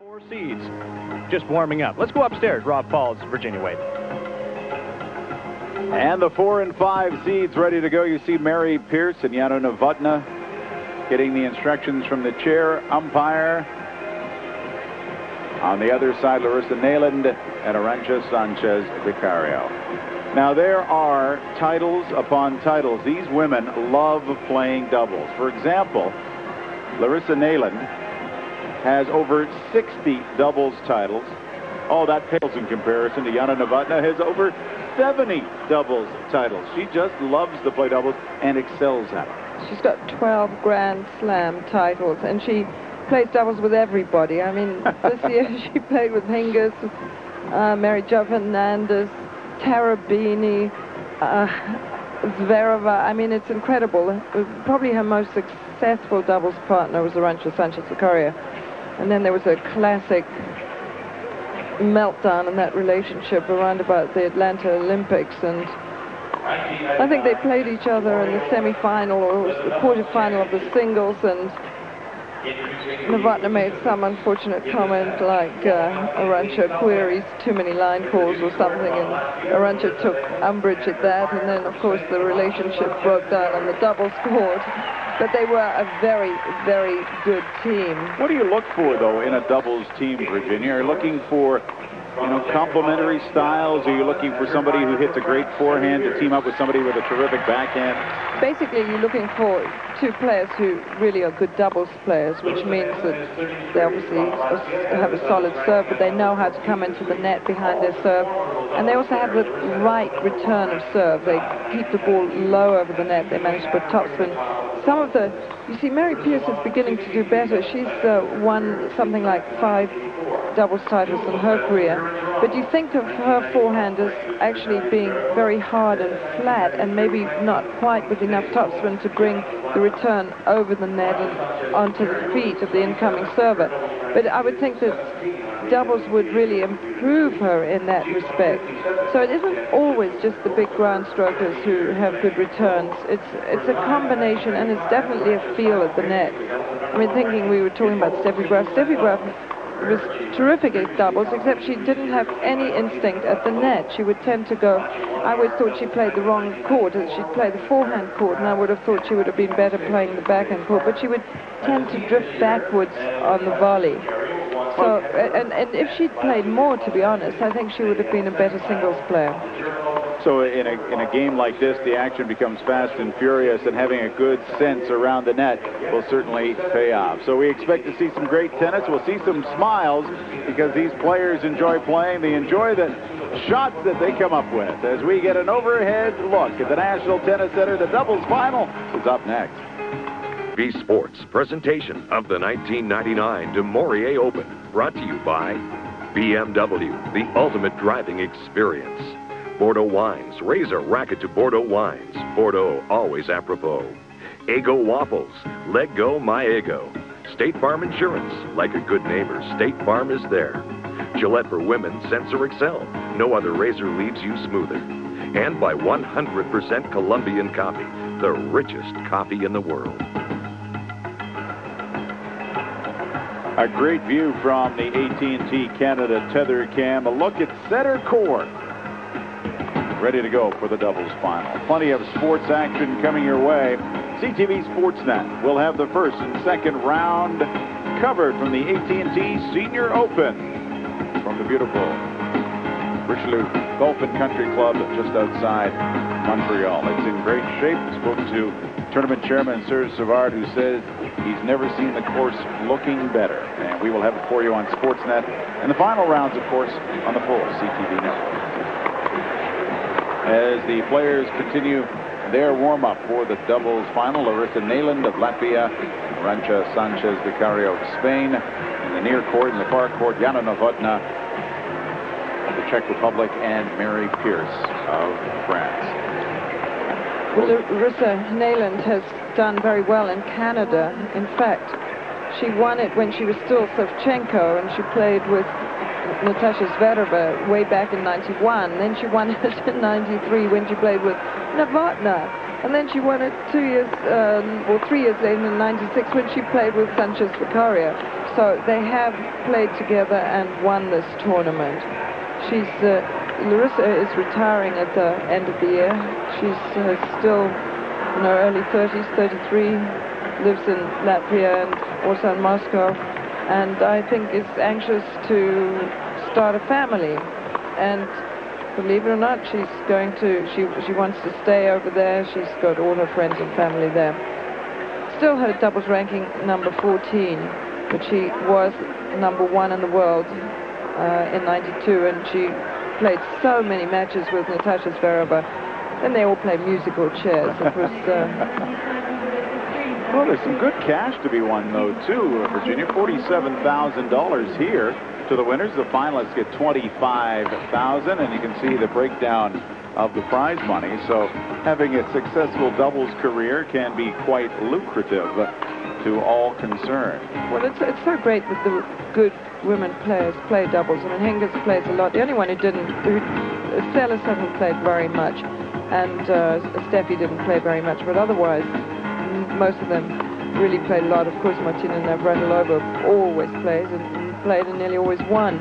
4 seeds just warming up. Let's go upstairs. Rob Falls, Virginia Wade. And the 4 and 5 seeds ready to go. You see Mary Pierce and Jana Novotna getting the instructions from the chair umpire. On the other side, Larisa Neiland and Arantxa Sanchez Vicario. Now, there are titles upon titles. These women love playing doubles. For example, Larisa Neiland has over 60 doubles titles. Oh, that pales in comparison to Jana Novotna, has over 70 doubles titles. She just loves to play doubles and excels at it. She's got 12 Grand Slam titles, and she plays doubles with everybody. I mean, this year she played with Hingis, Mary Jo Fernandez, Tarabini, Zvereva. I mean, it's incredible. Probably her most successful doubles partner was Arantxa Sanchez Vicario. And then there was a classic meltdown in that relationship around about the Atlanta Olympics, and I think they played each other in the semi-final or the quarter-final of the singles, and Novotna made some unfortunate comment like Arantxa queries too many line calls or something, and Arantxa took umbrage at that, and then of course the relationship broke down on the doubles court. But they were a very, very good team. What do you look for, though, in a doubles team, Virginia? Are you looking for, complementary styles? Are you looking for somebody who hits a great forehand to team up with somebody with a terrific backhand? Basically, you're looking for two players who really are good doubles players, which means that they obviously have a solid serve, but they know how to come into the net behind their serve. And they also have the right return of serve. They keep the ball low over the net. They manage to put topspin. Some of the, you see, Mary Pierce is beginning to do better. She's won something like 5 doubles titles in her career. But you think of her forehand as actually being very hard and flat, and maybe not quite with enough topspin to bring the return over the net and onto the feet of the incoming server. But I would think that doubles would really improve her in that respect. So it isn't always just the big ground strokers who have good returns. It's a combination, and it's definitely a feel at the net. I mean, thinking we were talking about Steffi Graf. Steffi Graf was terrific at doubles, except she didn't have any instinct at the net. She would tend to go, I always thought she played the wrong court, and she'd play the forehand court, and I would have thought she would have been better playing the backhand court, but she would tend to drift backwards on the volley. So, and if she'd played more, to be honest, I think she would have been a better singles player. So in a game like this, the action becomes fast and furious, and having a good sense around the net will certainly pay off. So we expect to see some great tennis. We'll see some smiles because these players enjoy playing. They enjoy the shots that they come up with. As we get an overhead look at the National Tennis Center, the doubles final is up next. B Sports presentation of the 1999 Du Maurier Open, brought to you by BMW, the ultimate driving experience. Bordeaux Wines, raise a racket to Bordeaux Wines. Bordeaux, always apropos. Ego Waffles, let go my ego. State Farm Insurance, like a good neighbor, State Farm is there. Gillette for Women, Sensor Excel, no other razor leaves you smoother. And by 100% Colombian coffee, the richest coffee in the world. A great view from the AT&T Canada tether cam. A look at center court. Ready to go for the doubles final. Plenty of sports action coming your way. CTV Sportsnet will have the first and second round covered from the AT&T Senior Open from the beautiful Richelieu Golf and Country Club just outside Montreal. It's in great shape. Spoke to tournament chairman Serge Savard, who says he's never seen the course looking better. And we will have it for you on Sportsnet. And the final rounds, of course, on the full CTV network. As the players continue their warm-up for the doubles final, Larisa Neiland of Latvia, Arantxa Sanchez Vicario of Spain. In the near court, in the far court, Jana Novotna of the Czech Republic and Mary Pierce of France. Well, Larisa Neiland has done very well in Canada. In fact, she won it when she was still Savchenko, and she played with Natasha Zvereva way back in '91. Then she won it in '93 when she played with Novotna. And then she won it 2 years, or 3 years later in '96 when she played with Sanchez Vicario. So they have played together and won this tournament. Larisa is retiring at the end of the year. She's still in her early 30s, 33, lives in Latvia and also in Moscow, and I think is anxious to start a family. And believe it or not, she wants to stay over there. She's got all her friends and family there. Still her doubles ranking number 14, but she was number 1 in the world in '92, and she played so many matches with Natasha Zvereva, and they all played musical chairs. It was... Well, there's some good cash to be won, though, too, Virginia. $47,000 here to the winners. The finalists get $25,000, and you can see the breakdown of the prize money. So having a successful doubles career can be quite lucrative to all concerned. Well, it's so great that the good women players play doubles. I mean, Hingis plays a lot. The only one who didn't, Celis hasn't played very much, and Steffi didn't play very much, but otherwise, most of them really played a lot. Of course, Martina Navratilova always plays and played and nearly always won.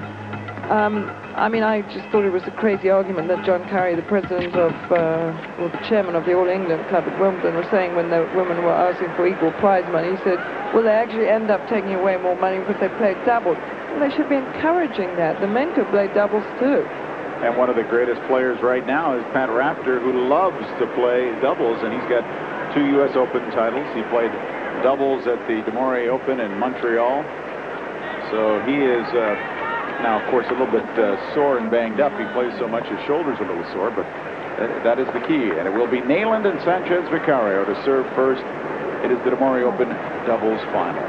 I mean, I just thought it was a crazy argument that John Curry, the president of, or the chairman of the All England Club at Wimbledon, was saying when the women were asking for equal prize money. He said, well, they actually end up taking away more money because they played doubles. Well, they should be encouraging that. The men could play doubles too. And one of the greatest players right now is Pat Rafter, who loves to play doubles, and he's got 2 U.S. Open titles. He played doubles at the Demore Open in Montreal. So he is now, of course, a little bit sore and banged up. He plays so much, his shoulder's a little sore, but that is the key. And it will be Neiland and Sanchez Vicario to serve first. It is the Demore Open doubles final.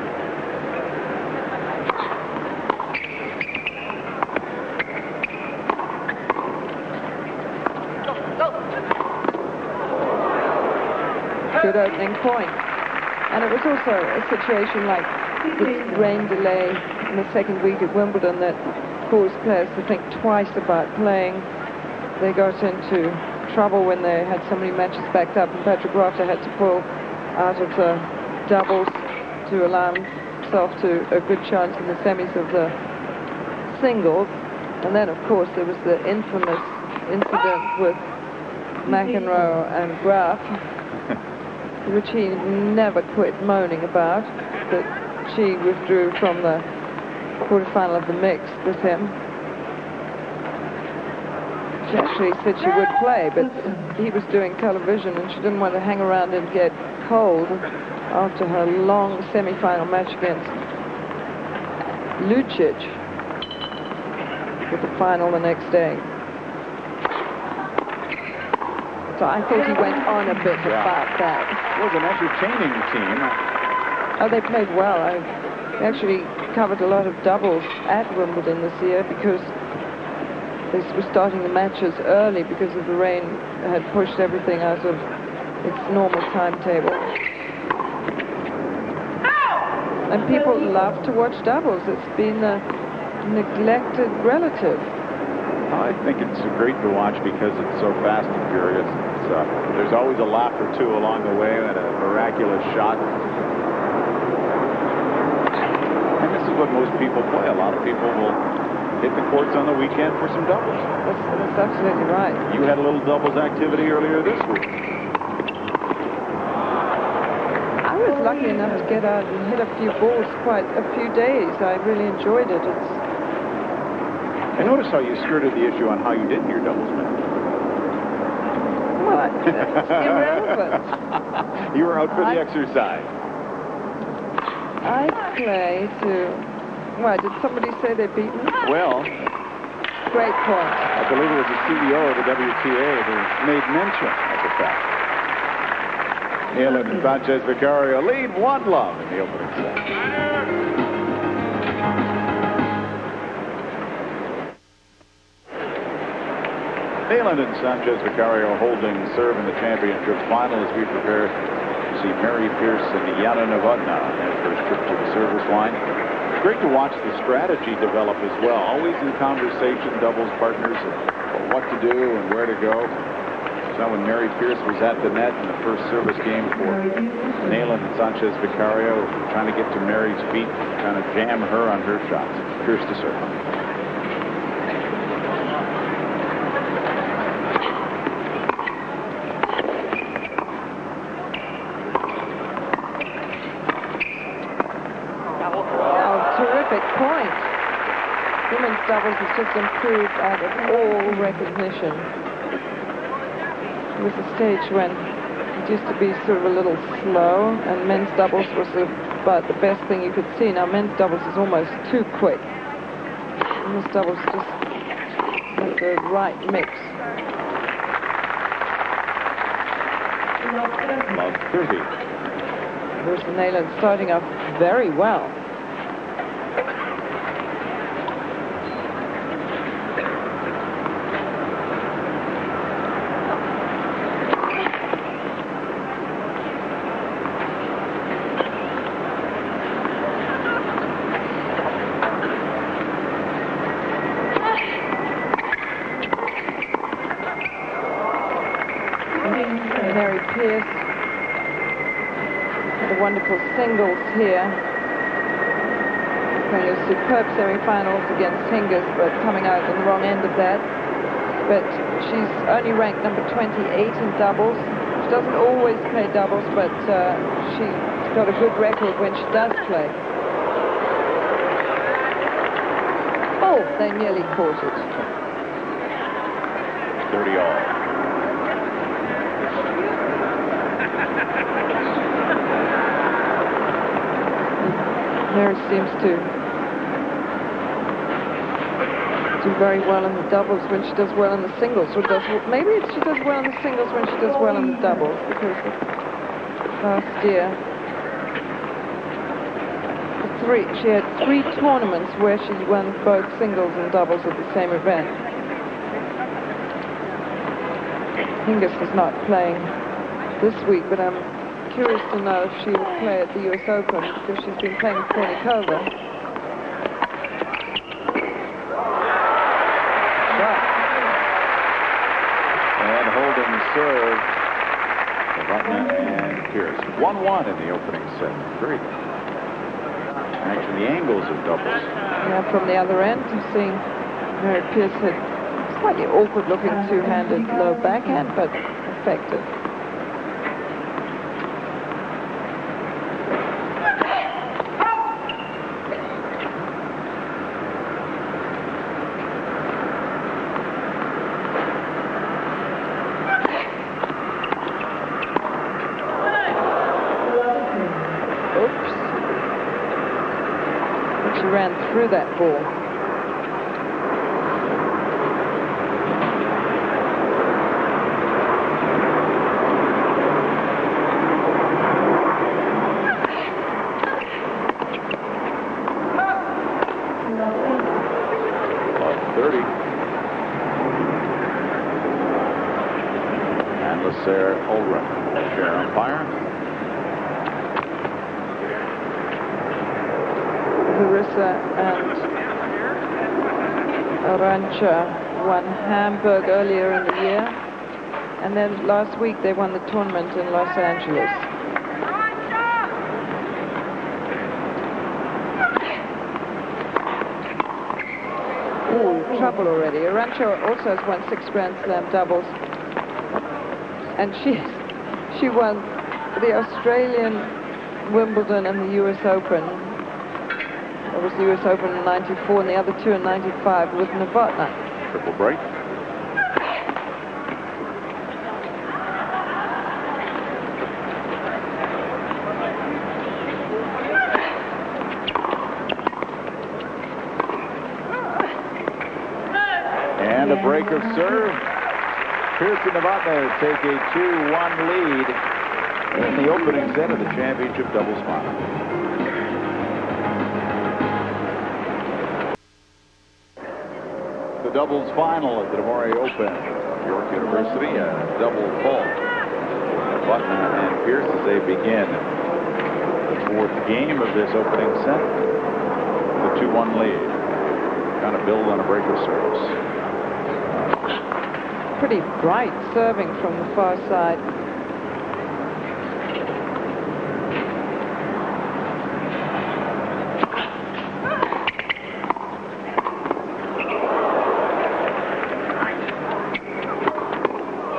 Good opening point. And it was also a situation like the rain delay in the second week at Wimbledon that caused players to think twice about playing. They got into trouble when they had so many matches backed up, and Patrick Rafter had to pull out of the doubles to allow himself to a good chance in the semis of the singles. And then, of course, there was the infamous incident with McEnroe and Graf, which he never quit moaning about, that she withdrew from the quarterfinal of the mixed with him. She actually said she would play, but he was doing television and she didn't want to hang around and get cold after her long semi-final match against Lucic with the final the next day. So I thought he went on a bit about that. It was an entertaining team. Oh, they played well. I actually covered a lot of doubles at Wimbledon this year because they were starting the matches early because of the rain had pushed everything out of its normal timetable. And people love to watch doubles. It's been a neglected relative. I think it's great to watch because it's so fast and furious. There's always a laugh or two along the way and a miraculous shot. And this is what most people play. A lot of people will hit the courts on the weekend for some doubles. That's absolutely right. You had a little doubles activity earlier this week. I was lucky enough to get out and hit a few balls quite a few days. I really enjoyed it. I noticed how you skirted the issue on how you did your doubles match. Well, it's irrelevant. You were out for the exercise. I play to... Why, did somebody say they beat me? Well... Great point. I believe it was the CEO of the WTA who made mention of the fact. Neiland and Sanchez Vicario lead 1-love in the opening set. Neiland and Sanchez Vicario holding serve in the championship final as we prepare to see Mary Pierce and Jana Novotna on their first trip to the service line. It's great to watch the strategy develop as well. Always in conversation, doubles partners, of what to do and where to go. Now when Mary Pierce was at the net in the first service game for Neiland and Sanchez Vicario, trying to get to Mary's feet, trying to jam her on her shots. Pierce to serve. Terrific point. Women's doubles has just improved out of all recognition. There was a stage when it used to be sort of a little slow, and men's doubles was about the best thing you could see. Now men's doubles is almost too quick. Women's doubles just have the right mix. Love 30. There's the Neiland starting off very well. Mary Pierce had a wonderful singles here, playing a superb semi-finals against Hingis, but coming out on the wrong end of that. But she's only ranked number 28 in doubles. She doesn't always play doubles, but she's got a good record when she does play. Oh, they nearly caught it. 30 all. Mary seems to do very well in the doubles when she does well in the singles. Or maybe she does well in the singles when she does well in the doubles, because last year she had 3 tournaments where she won both singles and doubles at the same event. Hingis is not playing this week, but I'm curious to know if she will play at the US Open, because she's been playing Kornikova. And holding serve, Novotna and Pierce. 1-1 in the opening set. Very good. Actually, the angles of doubles. Yeah, from the other end, I'm seeing Mary Pierce had slightly awkward-looking two-handed low backhand, but effective. She ran through that ball. About 30. And Lasser Ulrich, chair umpire. Larisa and Arantxa won Hamburg earlier in the year, and then last week they won the tournament in Los Angeles. Ooh, trouble already. Arantxa also has won 6 Grand Slam doubles, and she won the Australian Wimbledon and the US Open. It was the US Open in 94 and the other 2 in 95 with Novotna. Triple break. And a break of serve. Pierce and Novotna take a 2-1 lead in the opening set of the championship doubles final. The doubles final at the Novotna Open, York University, a double fault. Novotna and Pierce as they begin the 4th game of this opening set. The 2-1 lead. Trying to build on a break of service. pretty bright serving from the far side.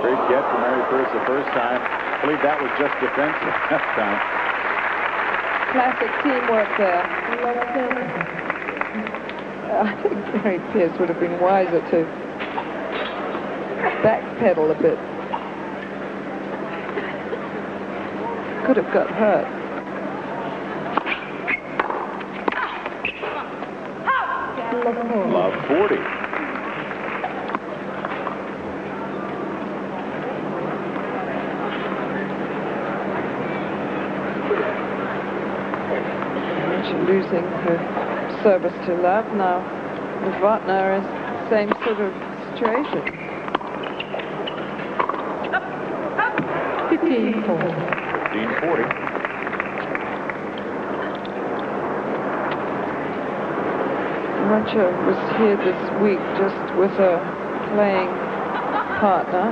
Great get from Mary Pierce the first time. I believe that was just defensive that time. Classic teamwork there. I think Mary Pierce would have been wiser to backpedal a bit. Could have got hurt. Love 40. Losing her service to love now. Novotna is the same sort of situation. 15-40. Arantxa was here this week just with a playing partner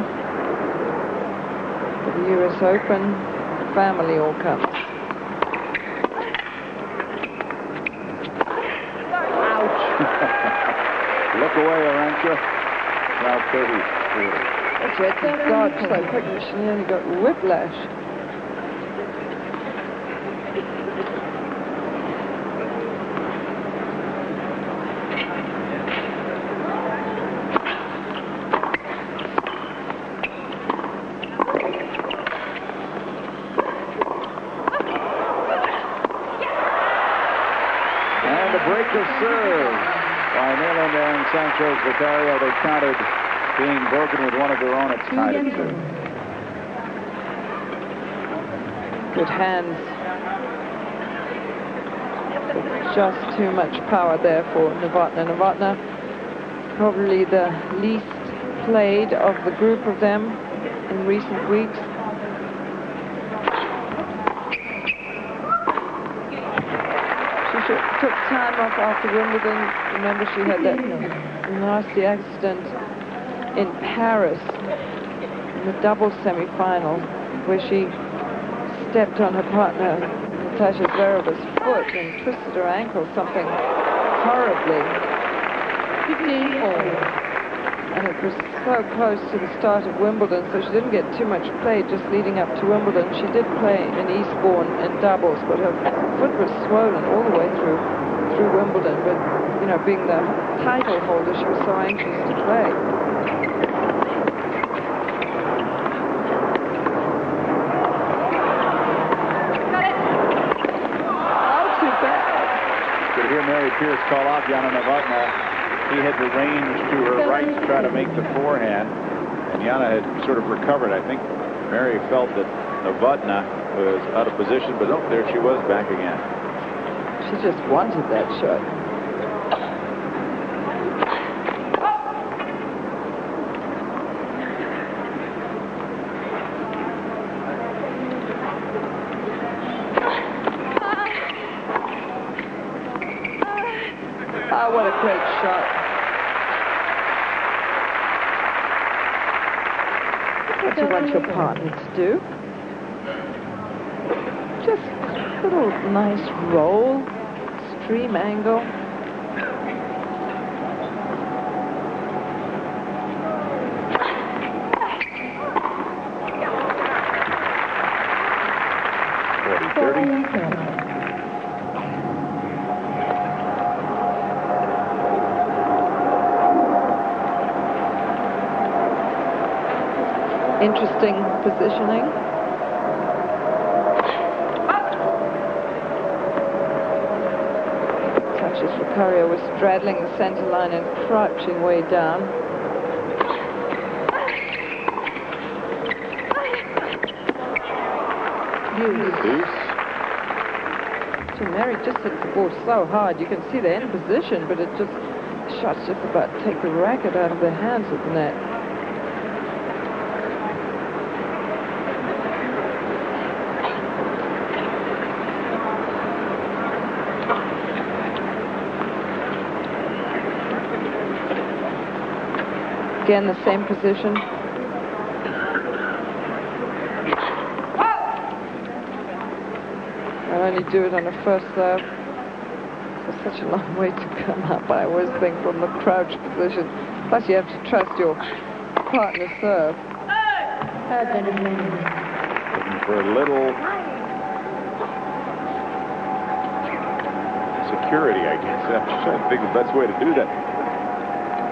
for the US Open. Family all comes. Look away, Arantxa. Now 30. She had to dodge so quickly, she nearly got whiplash. And a break of serve by Neiland and Sanchez. Vicario, they counted being broken with one of their own. It's tied at 2. Good hands. But just too much power there for Novotna. Novotna, probably the least played of the group of them in recent weeks. She took time off after Wimbledon. Remember, she had that nasty accident in Paris in the doubles semi-final where she stepped on her partner Natasha Zvereva's foot and twisted her ankle, something horribly. And it was so close to the start of Wimbledon, so she didn't get too much play just leading up to Wimbledon. She did play in Eastbourne in doubles, but her foot was swollen all the way through Wimbledon. But, you know, being the title holder, she was so anxious to play. Hear Mary Pierce call out Jana Novotna. He had the range to her right to try to make the forehand, and Jana had sort of recovered. I think Mary felt that Novotna was out of position, but oh, there she was back again. She just wanted that shot. Oh, what a great shot. What you want your partner to do. Just a little nice roll, stream angle. Interesting positioning. Sanchez Vicario was straddling the center line and crouching way down. So Mary just hits the ball so hard. You can see they're in position, but it just, the shots just about take the racket out of their hands at the net. Again, the same position. can only do it on a first serve. It's such a long way to come up, I always think, from the crouch position. Plus, you have to trust your partner's serve. Looking for a little security, I guess. I'm just trying to think of the best way to do that.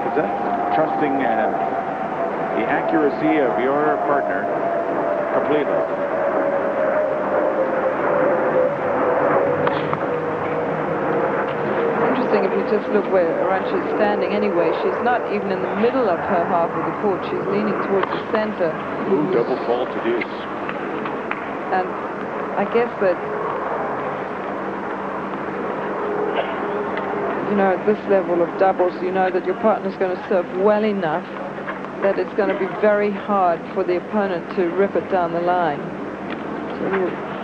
Is that trusting the accuracy of your partner completely? Interesting, if you just look where Arantxa is standing anyway, she's not even in the middle of her half of the court. She's leaning towards the center. Ooh, double fault to deuce. And I guess that, you know, at this level of doubles, you know that your partner's going to serve well enough that it's going to be very hard for the opponent to rip it down the line. So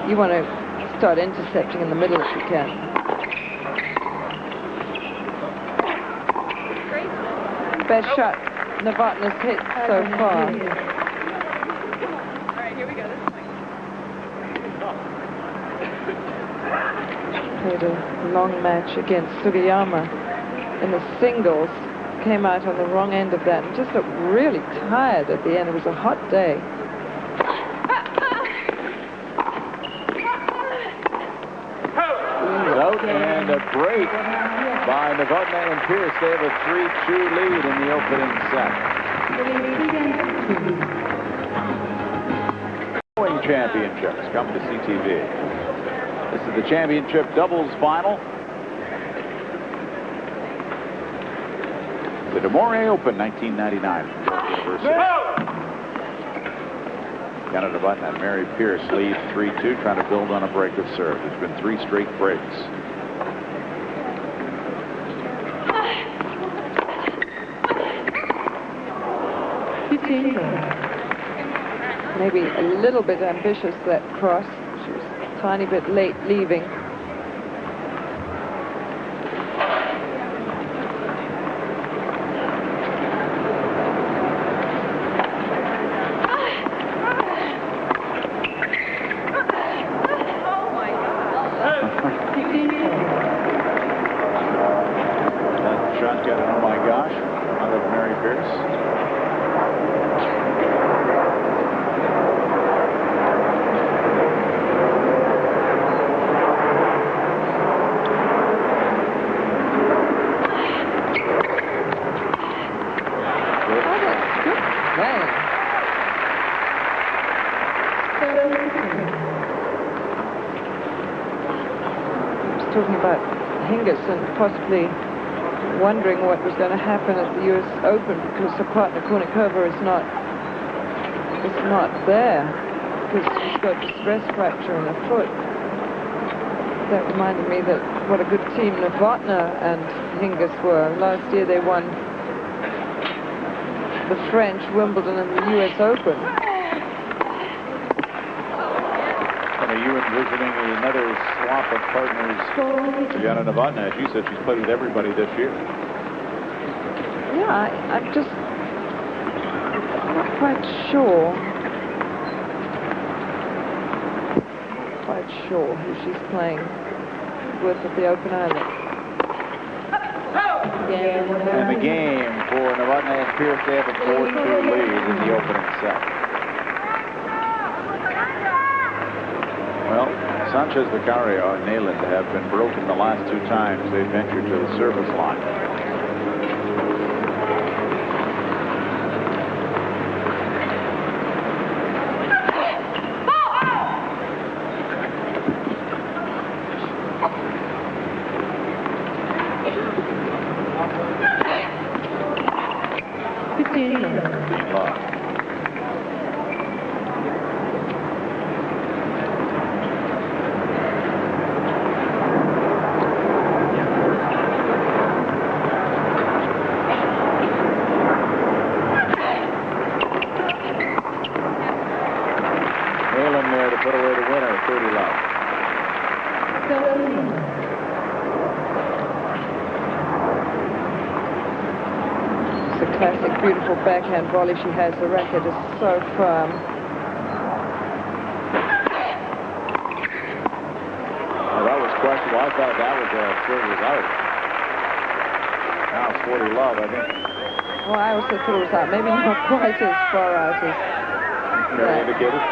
you want to start intercepting in the middle if you can. Best shot Novotna's hit so far. All right, here we go. Played a long match against Sugiyama in the singles. Came out on the wrong end of that and just looked really tired at the end. It was a hot day. Out and a break by Novotna and Pierce. They have a 3-2 lead in the opening set. Championships coming to CTV. This is the championship doubles final. The Demore Open 1999. Jana Novotna and Mary Pierce lead 3-2, trying to build on a break of serve. There's been 3 straight breaks. Maybe a little bit ambitious, that cross. She was a tiny bit late leaving. Talking about Hingis and possibly wondering what was going to happen at the U.S. Open because her partner Kornikova is not there because she's got a stress fracture in her foot. That reminded me that what a good team Novotna and Hingis were. Last year they won the French, Wimbledon, and the U.S. Open. You envisioning another swap of partners? Jana Novotna, as you said, she's played with everybody this year. Yeah, I'm not quite sure. Who she's playing with at the Open Island. In the game for Novotna and Pierce, they have a 4-2 lead in the opening set. Well, Sanchez, Vicario, and Neiland have been broken the last 2 times they've ventured to the service line. Beautiful backhand volley she has. The racket is so firm. serve was out. Now Sporty Love, I think. Well, I also thought it was out. Maybe not quite as far out as Mary indicated.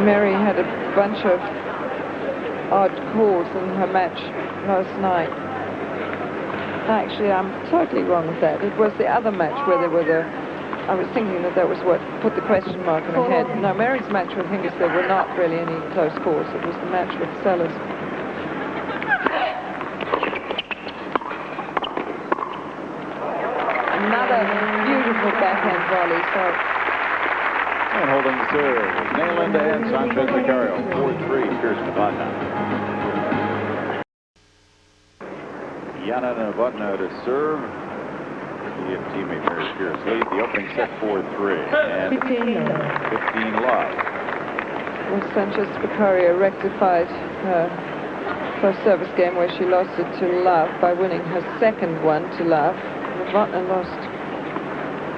Mary had a bunch of odd calls in her match last night. Actually, I'm totally wrong with that. It was the other match where there were the... I was thinking that was what put the question mark in her head. No, Mary's match with Hingis, there were not really any close calls. It was the match with Sellers. Another beautiful backhand volley. So. And holding the serve was Neiland and Sanchez Vicario. 4-3, Pierce Novotna. Jana Novotna to serve. He and teammate Mary Pierce lead the opening set 4-3. And 15 love. Well, Sanchez Vicario rectified her first service game where she lost it to Love by winning her second one to Love. Novotna lost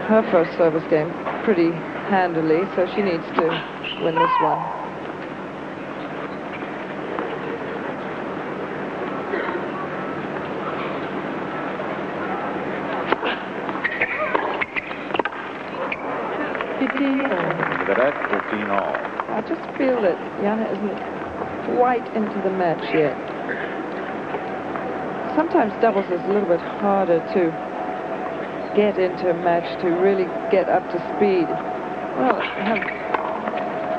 her first service game pretty handily, so she needs to win this one. Look at that, 15 all. I just feel that Jana isn't quite into the match yet. Sometimes doubles is a little bit harder to get into a match, to really get up to speed. Well, have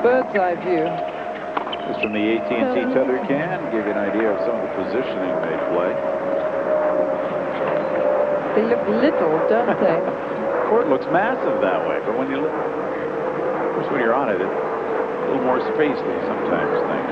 bird's eye view. Just from the AT&T tether can, give you an idea of some of the positioning they play. They look little, don't they? The court looks massive that way, but when you look, of course, when you're on it, it's a little more space than you sometimes think.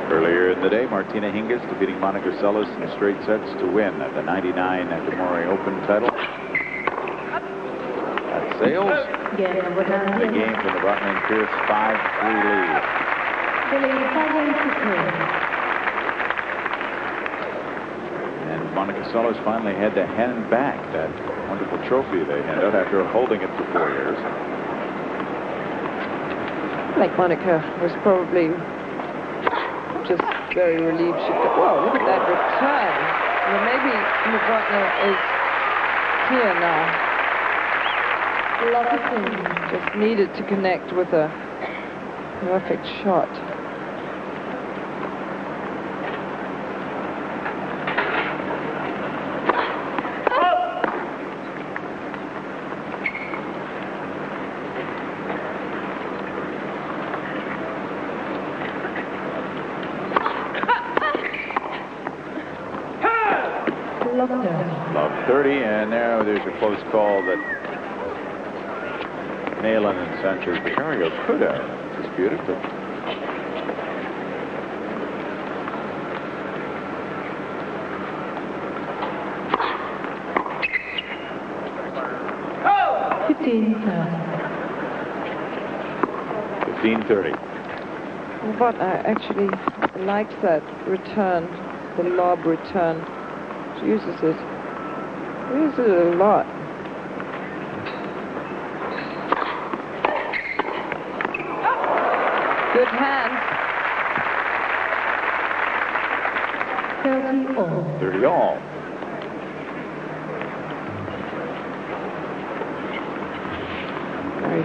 Earlier in the day, Martina Hingis defeating Monica Seles in straight sets to win the 99 Demore Open title. That sails. The game for Novotna and Pierce, 5-3 lead. And Monica Seles finally had to hand back that wonderful trophy they handed out after holding it for 4 years. I think Monica was probably just very relieved she could. Whoa, look at that return. Well, maybe Novotna is here now. Just needed to connect with a perfect shot. Love 30, and now there's a close call that Neiland and Sanchez Vicario could have disputed, but $15-30. But I actually liked that return, the lob return. She uses it a lot. Good hand. 30 all. Very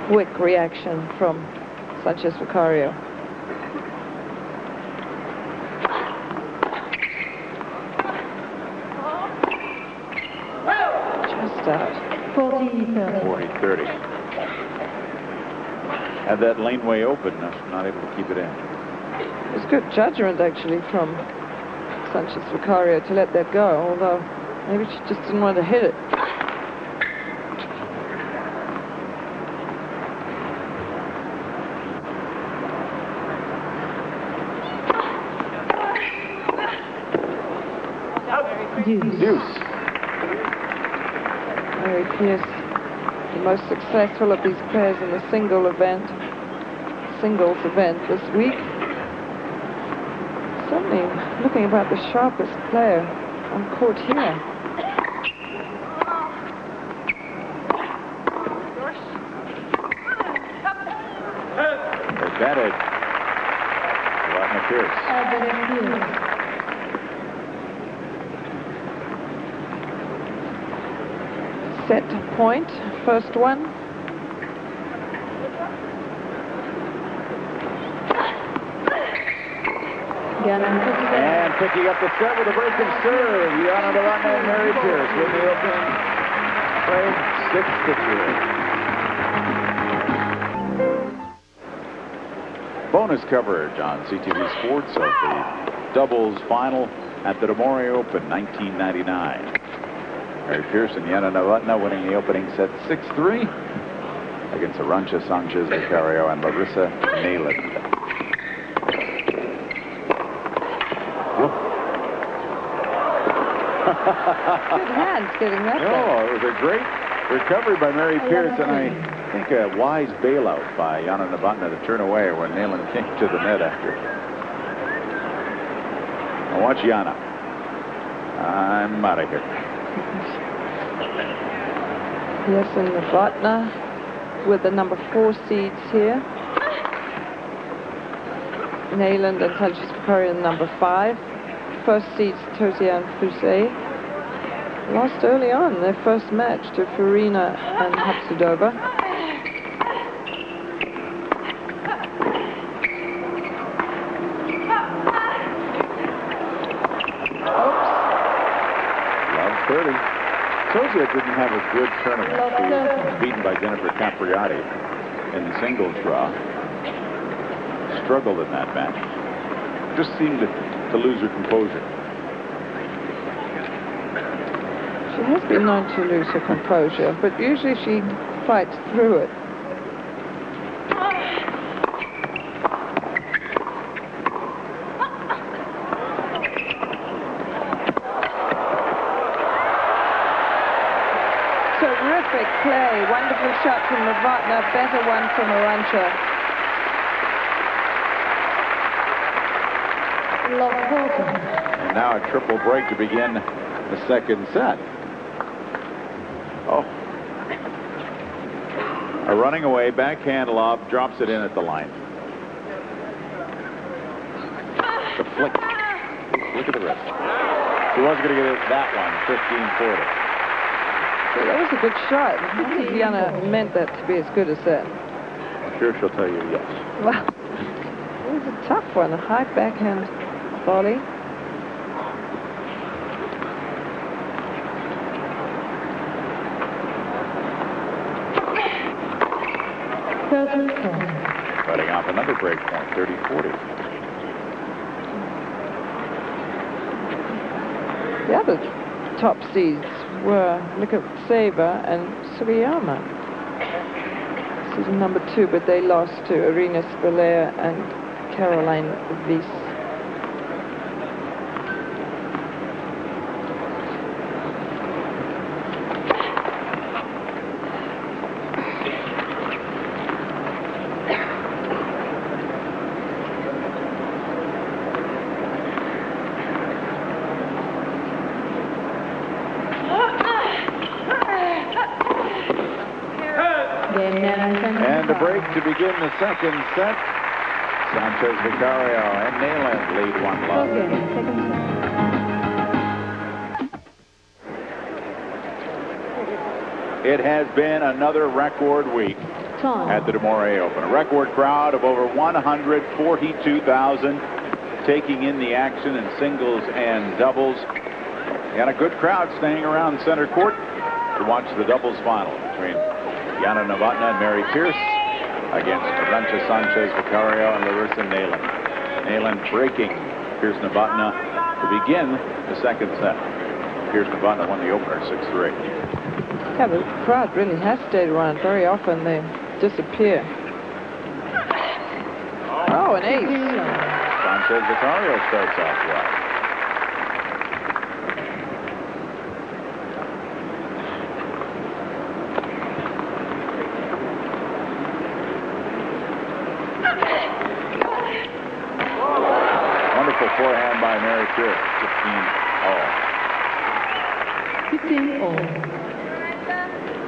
quick reaction from Sanchez Vicario. Just out. 40-30. Had that laneway open, not able to keep it in. It was good judgment, actually, from Sanchez Vicario to let that go, although maybe she just didn't want to hit it. Deuce. Mary Pierce, the most successful of these players in the singles event this week. Certainly looking about the sharpest player on court here. They batted. Novotna Pierce. Set point, first one. And picking up the set with a breaking serve, Jana Novotna and Mary Pierce with the opening frame 6-3. Bonus coverage on CTV Sports of the doubles final at the Demore Open 1999. Mary Pierce and Jana Novotna winning the opening set 6-3 against Arantxa, Sanchez, Vicario, and Larisa, Neiland. Good hands getting that. Oh, it was a great recovery by Mary Pierce, and I think a wise bailout by Jana Novotna to turn away when Neiland came to the net after. Now watch Jana. I'm out of here. Yes, and Novotna with the number 4 seeds here. Neiland and Sanchez Vicario number 5. First seeds Tosia and Fuse. Lost early on their first match to Farina and Hapsudova. Oops. Love 30. Tosia didn't have a good tournament. She was beaten by Jennifer Capriati in the singles draw. Struggled in that match. Just seemed to lose her composure. She has been known to lose her composure, but usually she fights through it. Terrific play. Wonderful shot from Novotna. Better one from Arantxa. And now a triple break to begin the second set. Oh. A running away, backhand lob, drops it in at the line. The flick. Look at the wrist. She wasn't going to get that one, 15-40. So that was a good shot. I think Jana meant that to be as good as that. I'm sure she'll tell you yes. Well, it was a tough one. A high backhand volley. Cutting off another break point, 30-40. The other top seeds were Likoseva and Sugiyama. This is number 2, but they lost to Irina Spalea and Caroline Weiss. And a break to begin the second set. Sanchez, Vicario, and Neiland lead 1-0. It has been another record week at the Demore Open. A record crowd of over 142,000 taking in the action in singles and doubles. And a good crowd staying around center court to watch the doubles final between Jana Novotna and Mary Pierce against Arantxa, Sanchez, Vicario, and Larisa Neiland. Neiland breaking Pierce Novotna to begin the second set. Pierce Novotna won the opener 6-3. Yeah, the crowd really has stayed around. Very often they disappear. Oh, an ace. Sanchez Vicario starts off well. forehand by Mary Pierce. 15 all. 15 all.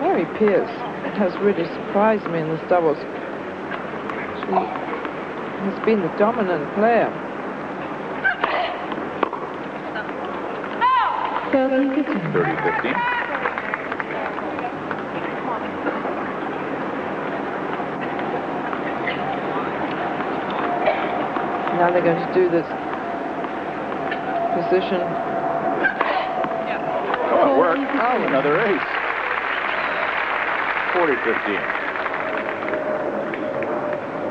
Mary Pierce has really surprised me in this doubles. She has been the dominant player. 30-15. Now they're going to do this position. Oh, it worked. Oh, another ace. 40-15.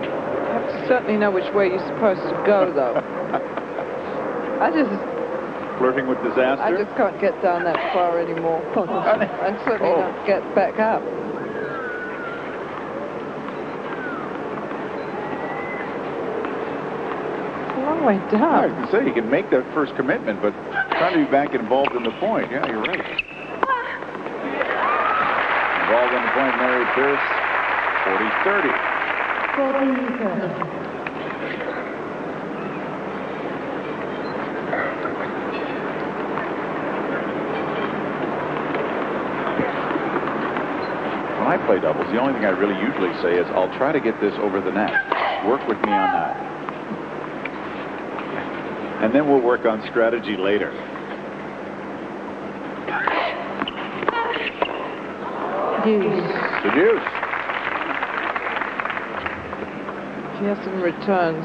You have to certainly know which way you're supposed to go, though. Flirting with disaster? I just can't get down that far anymore. And certainly not get back up. It's a long way down. I was going to say, you can make that first commitment, but trying to be back involved in the point. Yeah, you're right. Involved in the point, Mary Pierce. 40-30. 40-30. When I play doubles, the only thing I really usually say is, I'll try to get this over the net. Work with me on that. And then we'll work on strategy later. The deuce. Pearson returns.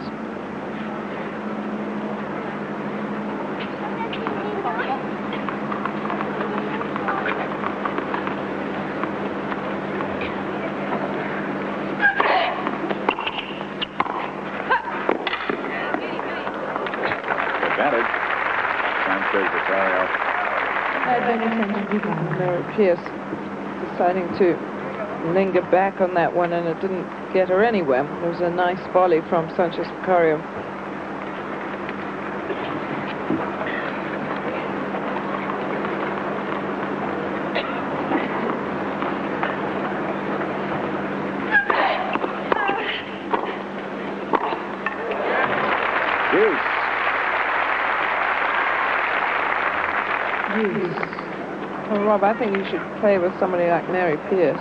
Advantage. Sanchez, Vicario. Mary Pierce deciding to linger back on that one, and it didn't get her anywhere. It was a nice volley from Sanchez Vicario. Well, Rob, I think you should play with somebody like Mary Pierce.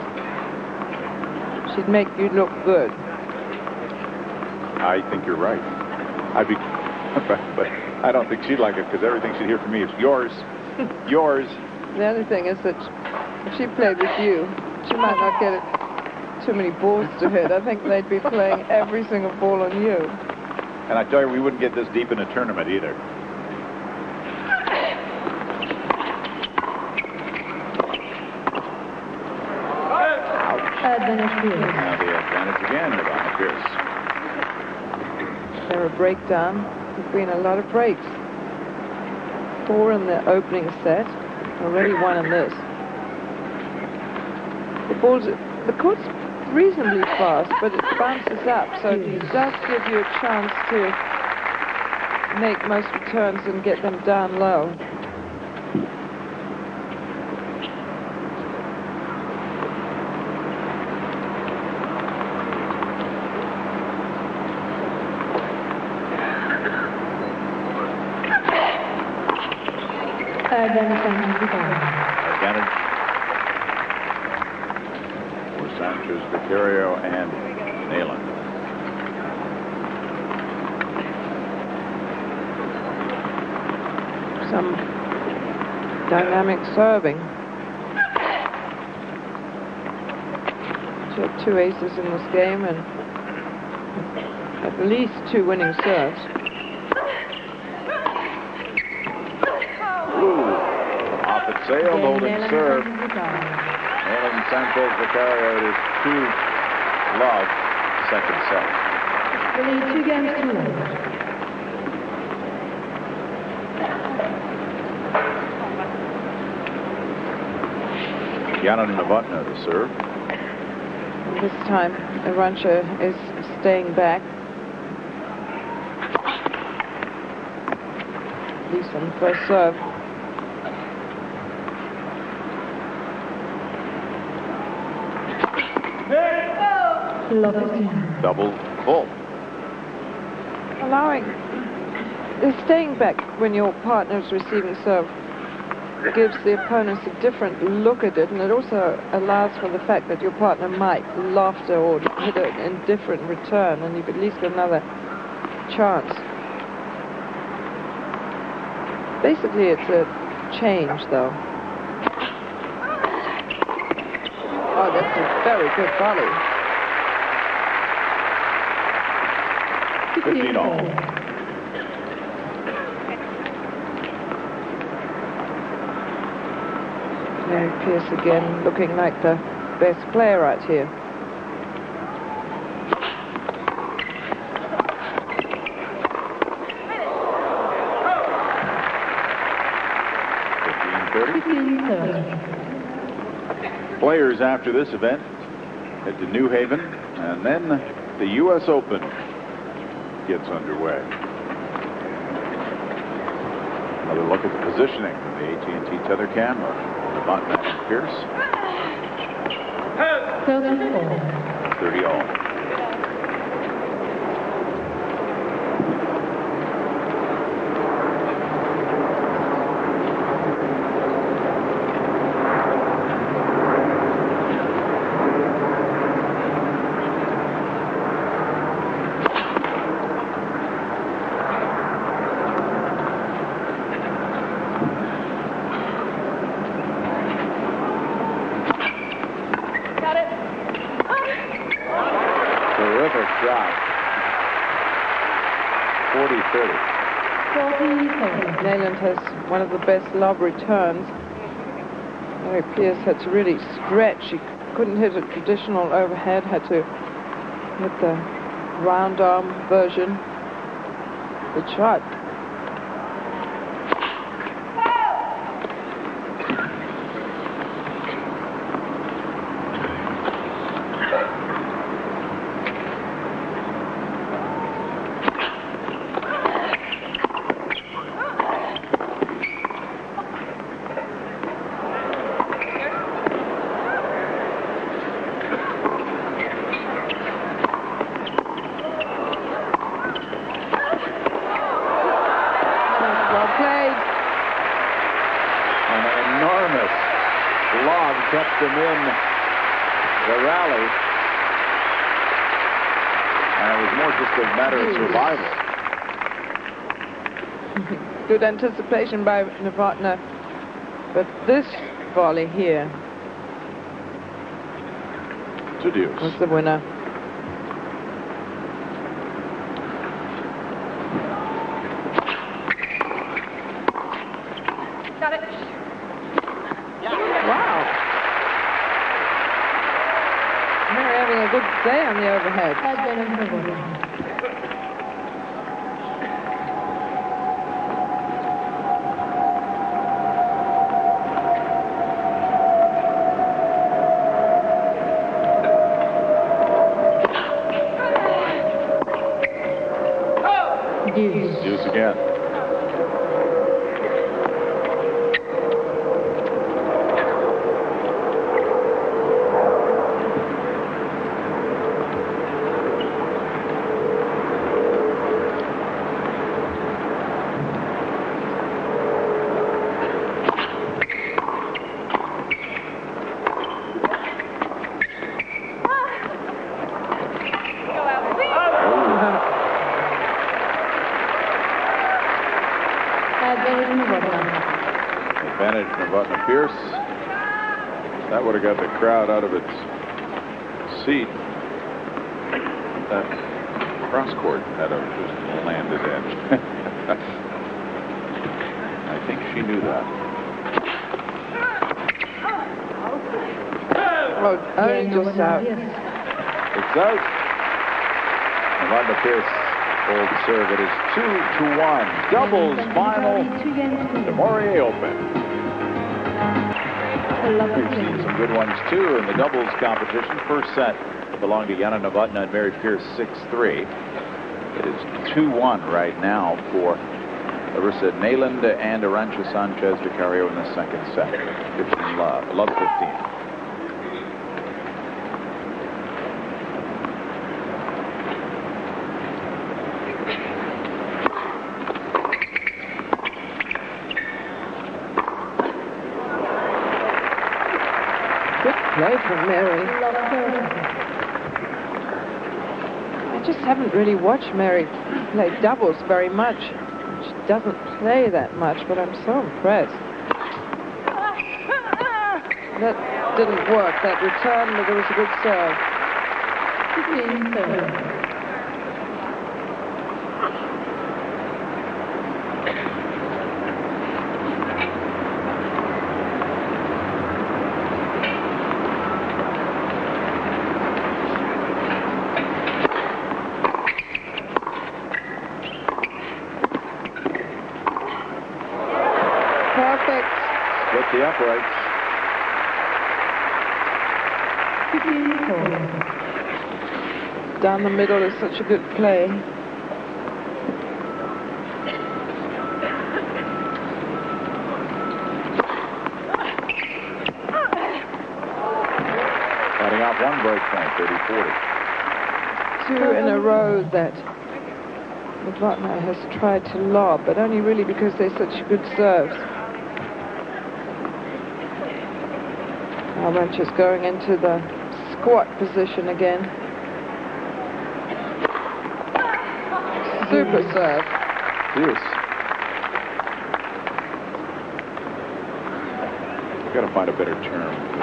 She'd make you look good. I think you're right. But I don't think she'd like it, because everything she'd hear from me is yours, yours. The other thing is that if she played with you, she might not get too many balls to hit. I think they'd be playing every single ball on you. And I tell you, we wouldn't get this deep in a tournament either. Advantage Pierce. Now the advantage again, Novotna Pierce. They're a breakdown. There's been a lot of breaks. 4 in the opening set. Already 1 in this. The court's reasonably fast, but it bounces up, so it does give you a chance to make most returns and get them down low. Advantage for Sanchez, Vicario, and Neiland. Some dynamic serving. She had 2 aces in this game and at least 2 winning serves. Sailed, holding serve. Neiland Sanchez Vicario, it is 2-love, second set. 2 games to love. Jana and Novotna to serve. This time, Arantxa is staying back. At least on the first serve. Double full. Allowing staying back when your partner is receiving serve gives the opponents a different look at it, and it also allows for the fact that your partner might loft or hit an indifferent return, and you've at least got another chance. Basically, it's a change, though. Oh, that's a very good volley. 15 all. Mary Pierce again looking like the best player right here. Players after this event head to New Haven, and then the U.S. Open gets underway. Another look at the positioning of the AT&T tether cam of Novotna and Pierce. 30 all. Terrific shot. 40-30. Neiland has one of the best lob returns. Mary Pierce had to really stretch. She couldn't hit a traditional overhead, had to hit the round arm version. Good shot. Kept them in the rally, and it was more just a matter of survival. Good anticipation by Novotna, but this volley here to deuce was the winner. Got it. Wow. Mary having a good day on the overhead. Deuce again. Advantage Novotna Pierce. That would have got the crowd out of its seat. That cross court had to just landed in. I think she knew that. Oh, just out. It's out. Novotna Pierce holds serve. It is 2-1. Doubles final. The Morier Open. We've seen some good ones too in the doubles competition. First set belonged to Jana Novotna and Mary Pierce 6-3. It is 2-1 right now for Larisa Neiland and Arantxa Sanchez Vicario in the second set. 15 love 15. from Mary. I just haven't really watched Mary play doubles very much. She doesn't play that much, but I'm so impressed. That didn't work, that return, but it was a good serve. 15-7. Perfect. Split the uprights. Down the middle is such a good play. Cutting off one break point, 30-40. 2 in a row that Novotna has tried to lob, but only really because they're such good serves. Arantxa's going into the squat position again. Super serve. Yes. We've got to find a better term for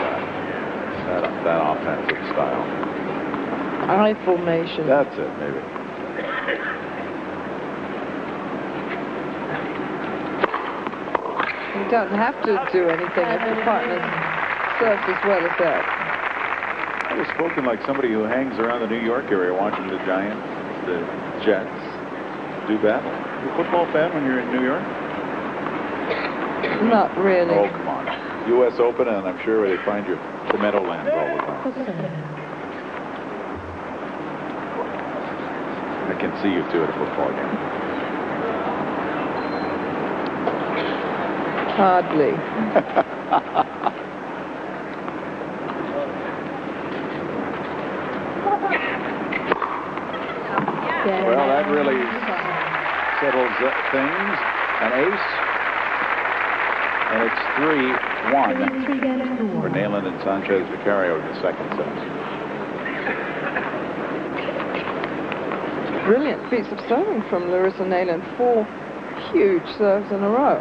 that offensive style. I formation. That's it, maybe. You don't have to do anything if the partner serves as well as that. I was spoken like somebody who hangs around the New York area watching the Giants, the Jets, do battle. You a football fan when you're in New York? Not really. Oh, come on. U.S. Open, and I'm sure they find you the Meadowlands all the time. I can see you two at a football game. Hardly. Well, that really settles things. An ace. And it's 3-1 for Neiland and Sanchez Vicario in the second set. Brilliant feats of serving from Larisa Neiland. 4 huge serves in a row.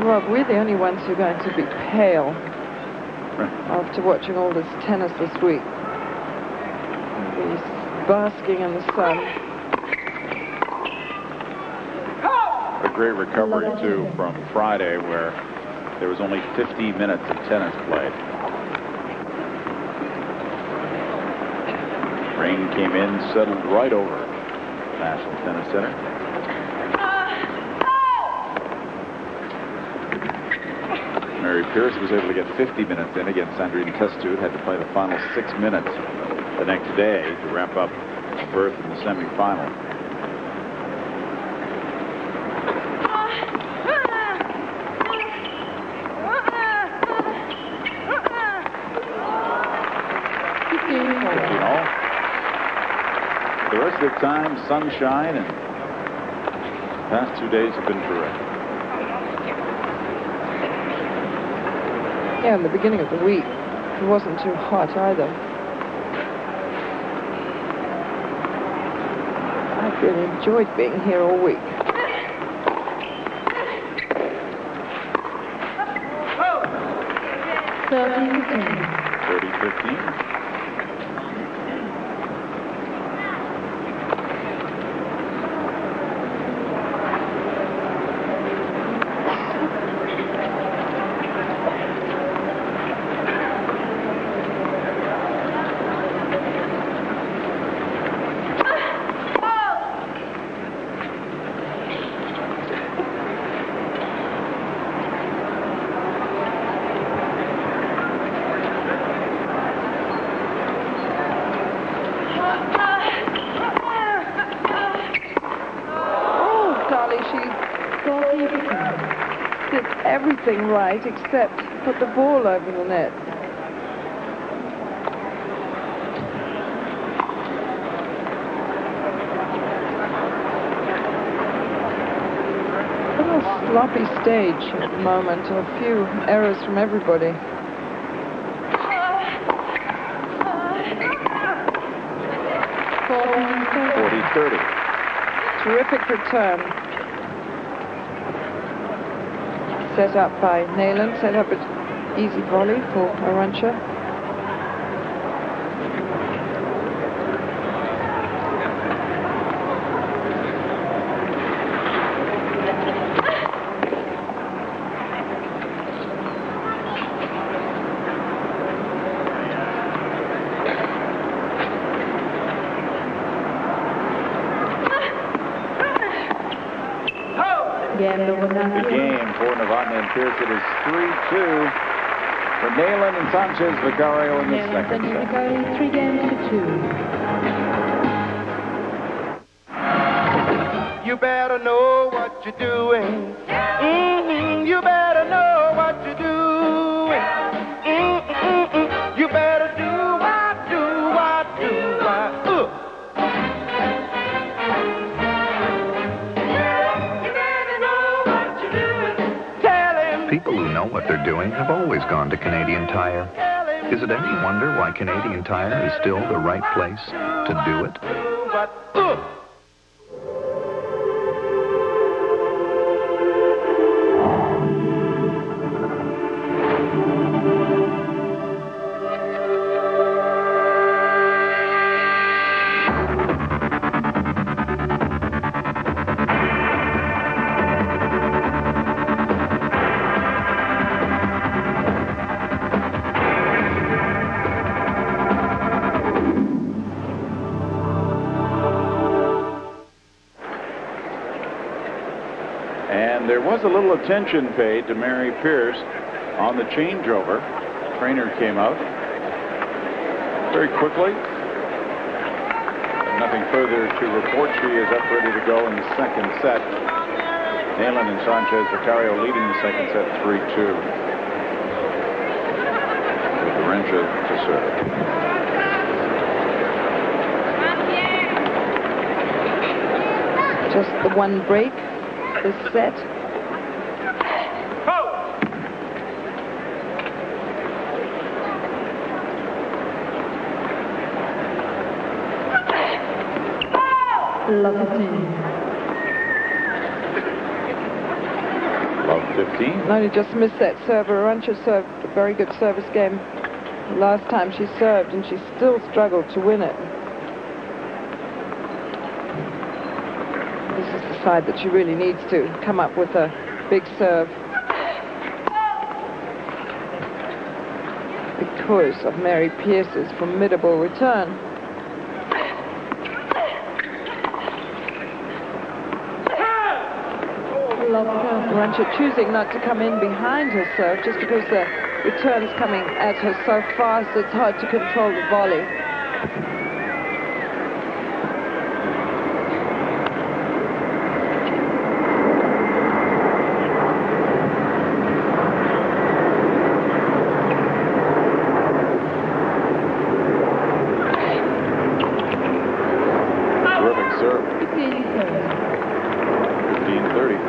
Rob, we're the only ones who are going to be pale after watching all this tennis this week. He's basking in the sun. A great recovery, too, from Friday, where there was only 50 minutes of tennis played. Rain came in, settled right over National Tennis Center. Mary Pierce was able to get 50 minutes in against Sandrine Testude. Had to play the final 6 minutes the next day to wrap up a berth in the semifinal. The rest of the time, sunshine, and the past 2 days have been terrific. Yeah, in the beginning of the week, it wasn't too hot either. I've really enjoyed being here all week. 30-15. Everything right except put the ball over the net. sloppy stage at the moment. A few errors from everybody. 40-30. Terrific return. Set up by Neiland. Set up an easy volley for Arantxa. The game for Novotna and Pierce. It is 3-2 for Neiland and Sanchez. Vicario in the second set. 3 games to 2. You better know what you're doing. You better know what you're doing. You better do what. People who know what they're doing have always gone to Canadian Tire. Is it any wonder why Canadian Tire is still the right place to do it? And there was a little attention paid to Mary Pierce on the changeover. Trainer came out very quickly. Nothing further to report. She is up ready to go in the second set. Neiland and Sanchez, Vicario leading the second set 3-2. With Arantxa to serve. Just the one break this set. Love 15. Only just missed that serve. Arantxa served a very good service game last time she served, and she still struggled to win it. This is the side that she really needs to come up with a big serve. Because of Mary Pierce's formidable return. Arantxa choosing not to come in behind her serve just because the return's coming at her so fast it's hard to control the volley. Terrific serve. 15-30.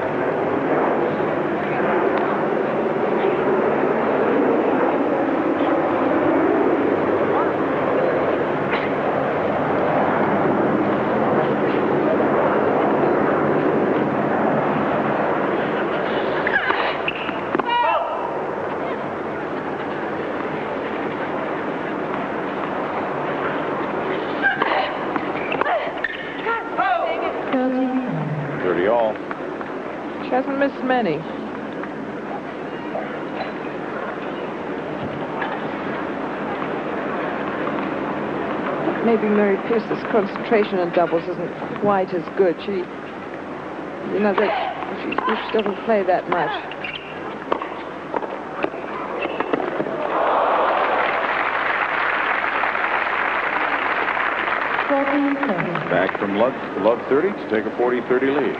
All. She hasn't missed many. Maybe Mary Pierce's concentration in doubles isn't quite as good. She, you know, that she doesn't play that much. Back from love 30 to take a 40-30 lead.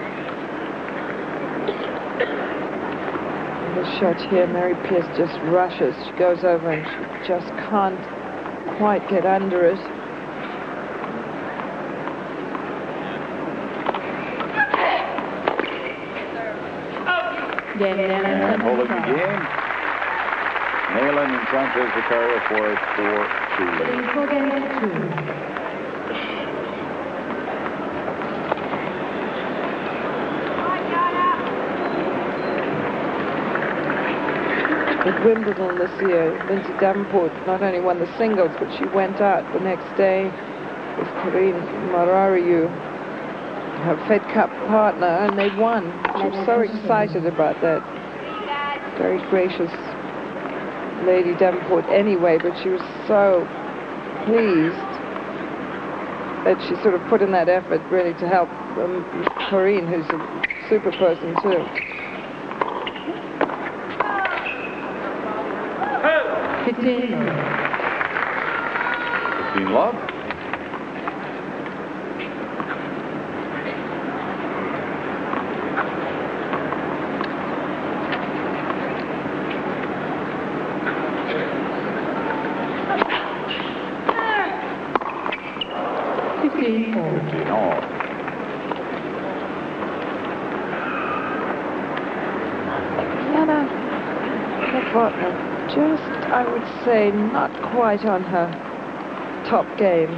The shot here, Mary Pierce just rushes. She goes over and she just can't quite get under it. game, And holding the game, Neiland and Sanchez Vicario for a 4-2 lead. 4 games to 2. At Wimbledon this year, Lindsay Davenport not only won the singles, but she went out the next day with Corinne Marariou, her Fed Cup partner, and they won. She was so excited about that. Very gracious Lady Davenport anyway, but she was so pleased that she sort of put in that effort really to help Corinne, who's a super person too. 15 love. Jana Novotna, just, I would say, not quite on her top game.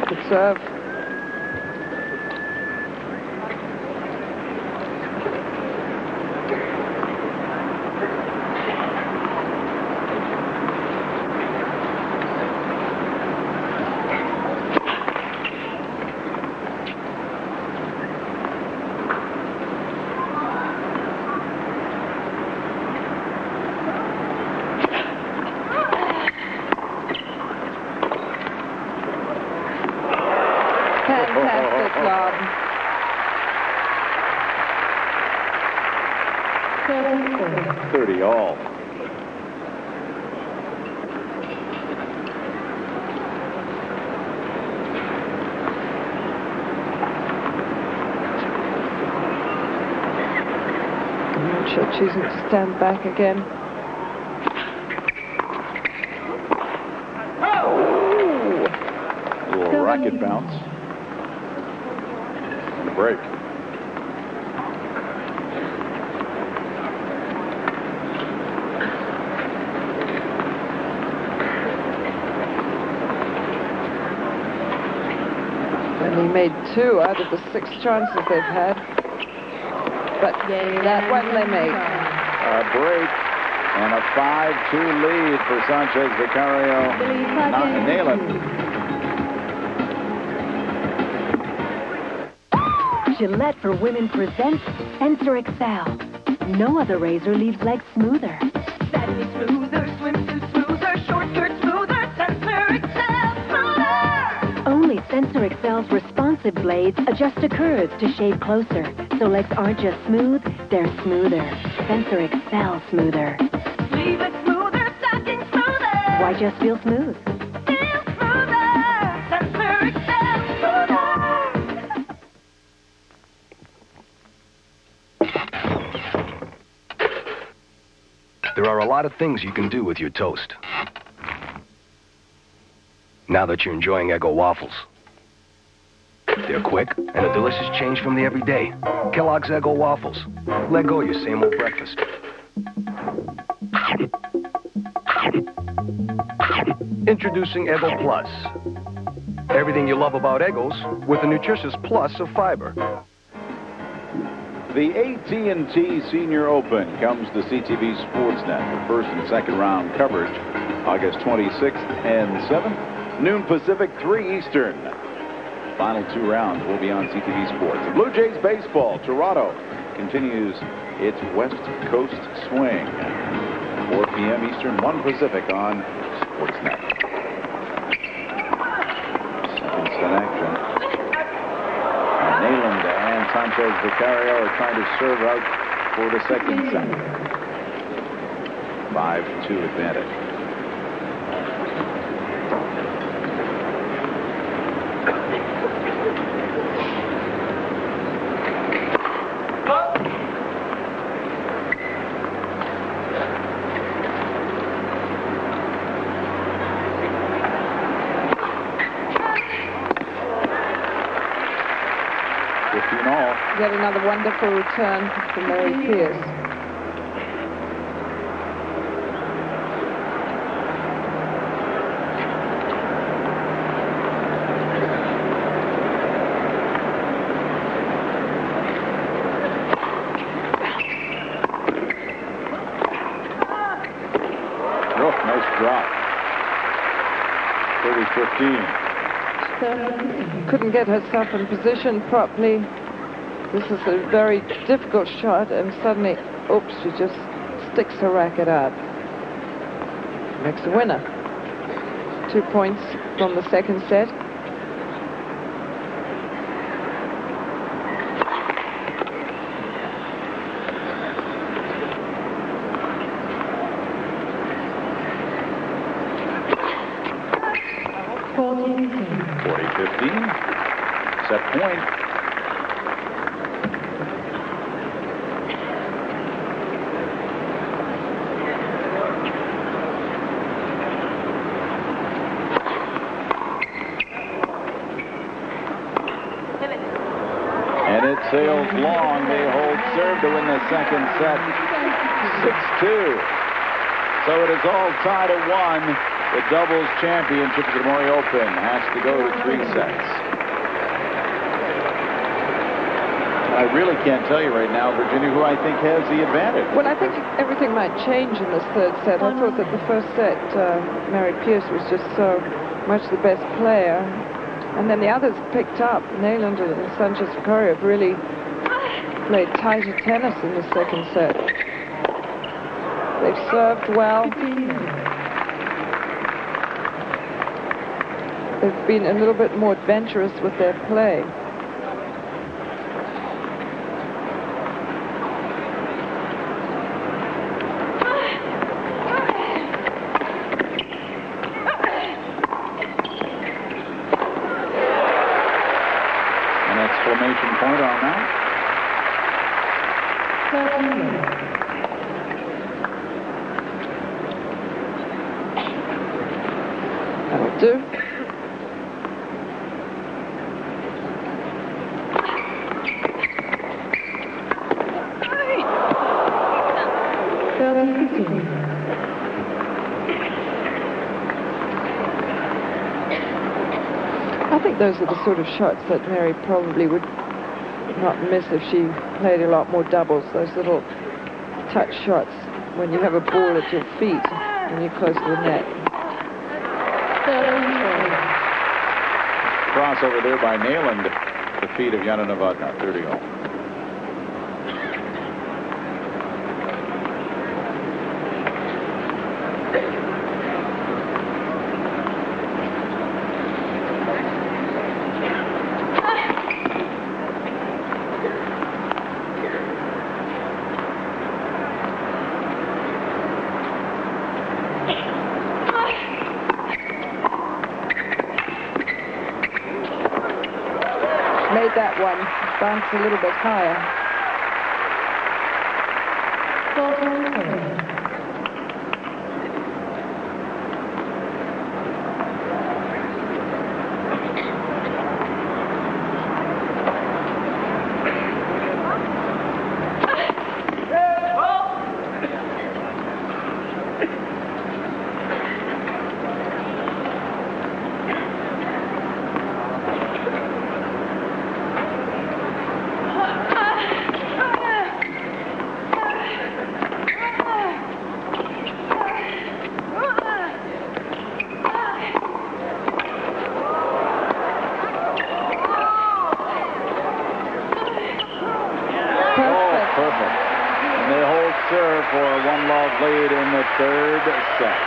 Good serve. Fantastic lob. 30 all. Arantxa choosing to stand back again. A little racket bounce. And a break. And he made 2 out of the 6 chances they've had. But that one they make. A break and a 5-2 lead for Sanchez Vicario. Neiland. Gillette for Women presents Sensor Excel. No other razor leaves legs smoother. Satin smoother, swimsuit smoother, short skirt smoother, Sensor Excel smoother! Only Sensor Excel's responsive blades adjust to curves to shave closer, so legs aren't just smooth, they're smoother. Sensor Excel smoother. Leave it smoother, stocking smoother! Why just feel smooth? Feel smoother! Sensor Excel smoother! There are a lot of things you can do with your toast. Now that you're enjoying Eggo waffles. They're quick and a delicious change from the everyday. Kellogg's Eggo waffles. Let go of your same old breakfast. Introducing Eggo Plus. Everything you love about Eggos with a nutritious plus of fiber. The AT&T Senior Open comes to CTV Sportsnet for first and second round coverage August 26th and 7th, noon Pacific, 3 Eastern. Final 2 rounds will be on CTV Sports. The Blue Jays baseball, Toronto continues its West Coast swing. 4 p.m. Eastern, 1 Pacific on Sportsnet. Second set action. Neiland and Sanchez Vicario are trying to serve out for the second set. 5-2 advantage. 15 all. Yet another wonderful return for Mary Pierce. Drop. 30-15. Couldn't get herself in position properly. This is a very difficult shot, and suddenly, oops, she just sticks her racket out. Makes a winner. 2 points from the second set. Set point. And it sails long. They hold serve to win the second set. 6-2. So it is all tied at 1. The doubles championship of the Memorial Open has to go to 3 sets. I really can't tell you right now, Virginia, who I think has the advantage. Well, I think everything might change in this third set. I thought that the first set, Mary Pierce was just so much the best player. And then the others picked up. Neiland and Sanchez Vicario have really played tighter tennis in the second set. They've served well. They've been a little bit more adventurous with their play. Exclamation point on that. That'll do. I think those are the sort of shots that Mary probably would not miss if she played a lot more doubles. Those little touch shots when you have a ball at your feet when you're close to the net. Crossover there by Neiland, the feet of Jana Novotná, 30-all. Made that one bounce a little bit higher. Serve for a 1-love lead in the third set.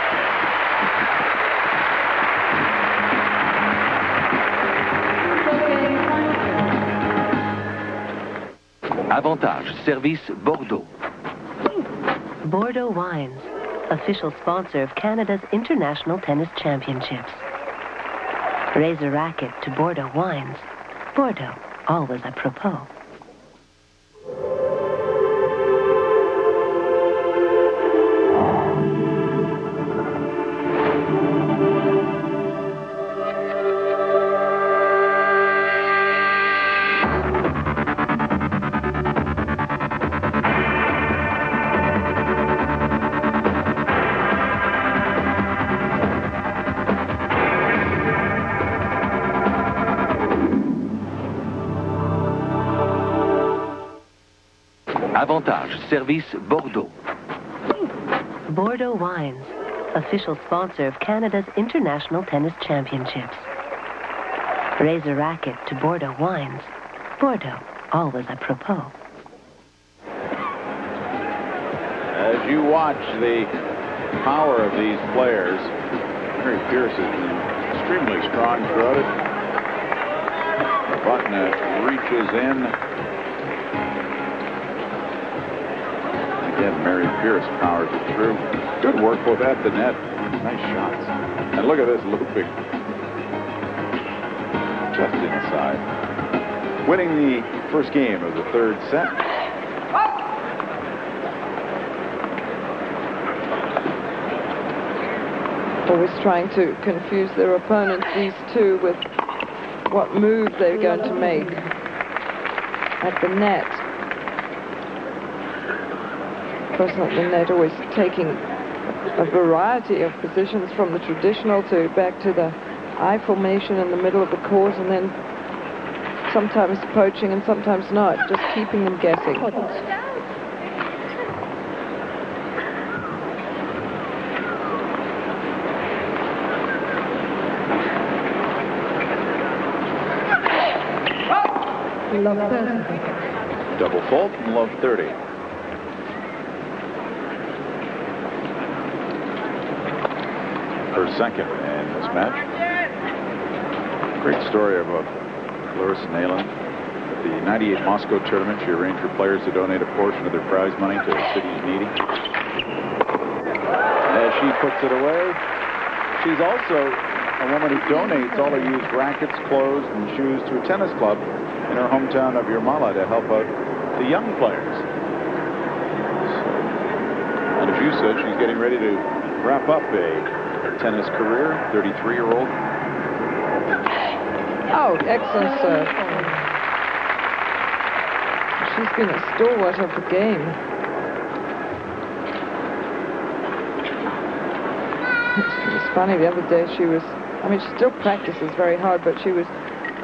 Avantage, service Bordeaux. Bordeaux Wines, official sponsor of Canada's International Tennis Championships. Raise a racket to Bordeaux Wines. Bordeaux, always apropos. Avantage, service Bordeaux. Bordeaux Wines, official sponsor of Canada's International Tennis Championships. Raise a racket to Bordeaux Wines. Bordeaux, always apropos. As you watch the power of these players, Mary Pierce has been extremely strong throughout it. Novotna reaches in. Again, Mary Pierce powers it through. Good work both at the net. Nice shots. And look at this looping. Just inside. Winning the first game of the third set. Always trying to confuse their opponents, these two, with what move they're going to make at the net. Person at the net always taking a variety of positions from the traditional to back to the I formation in the middle of the court, and then sometimes poaching and sometimes not, just keeping them guessing. Double fault from love 30. Her second in this match. Great story about Larisa Neiland. At the '98 Moscow tournament, she arranged for players to donate a portion of their prize money to the city's needy. As she puts it away, she's also a woman who donates all her used rackets, clothes, and shoes to a tennis club in her hometown of Yarmala to help out the young players. And as you said, she's getting ready to wrap up a tennis career, 33-year-old. Oh, excellent serve. She's been a stalwart of the game. It was funny, the other day she was, I mean, she still practices very hard, but she was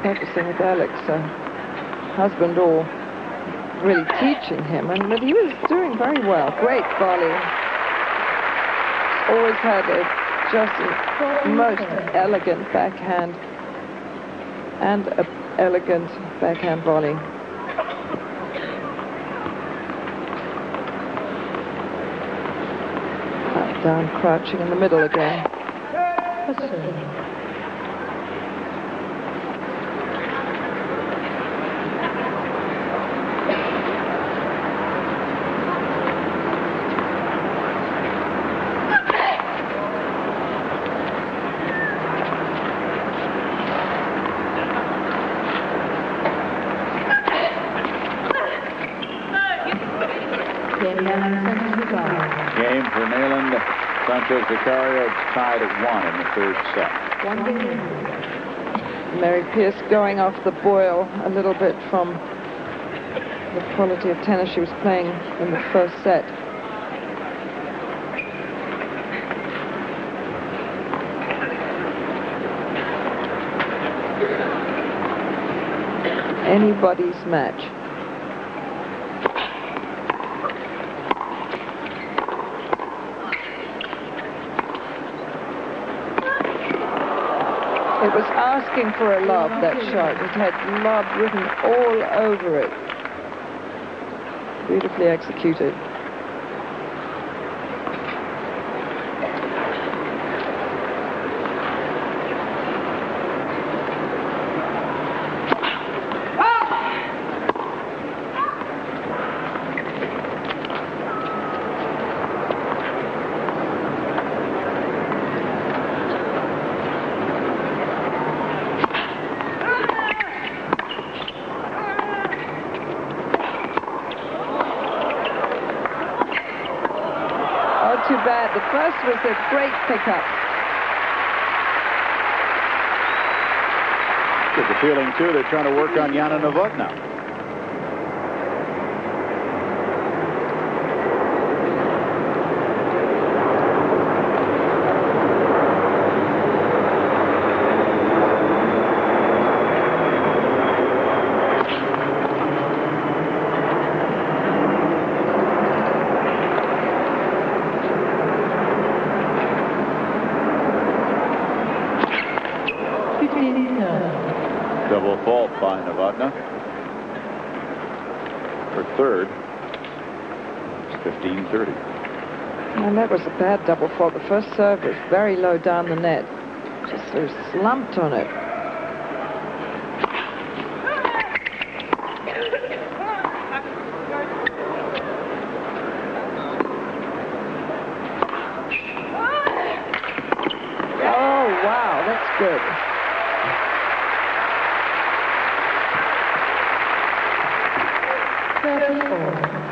practicing with Alex, husband, or really teaching him, and but he was doing very well. Great volley. Always had just a most elegant backhand and an elegant backhand volley. Back down, crouching in the middle again. Game for Neiland. Sanchez Vicario tied at 1 in the third set. Mary Pierce going off the boil a little bit from the quality of tennis she was playing in the first set. Anybody's match. It was asking for a lob, that shot. It had lob written all over it. Beautifully executed. Too bad. The first was a great pickup. Get the feeling, too, they're trying to work on Jana Novotna. by Novotna. For third, 15-30. And that was a bad double fault. The first serve was very low down the net. Just sort of slumped on it. Oh, wow, that's good.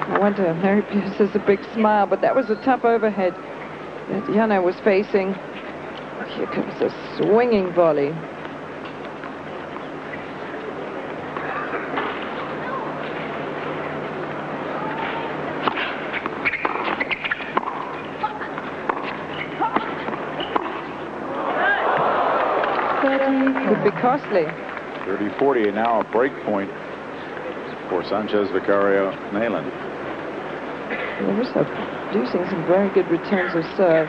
I wonder, Mary Pierce has a big smile, but that was a tough overhead that Jana was facing. Here comes a swinging volley. Could be costly. 30-40, now a break point for Sanchez, Vicario, Neiland. Larisa producing some very good returns of serve.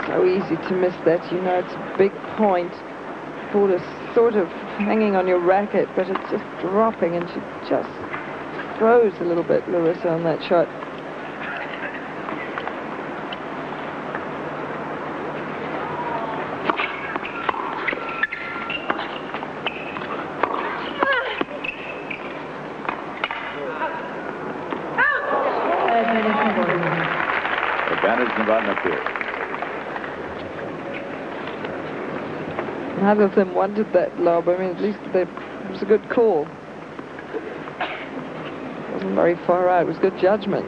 So easy to miss that, you know, it's a big point. Ball is sort of hanging on your racket, but it's just dropping, and she just froze a little bit, Larisa, on that shot. Advantage Novotna here. Neither of them wanted that lob. I mean, at least it was a good call. Wasn't very far out. It was good judgment.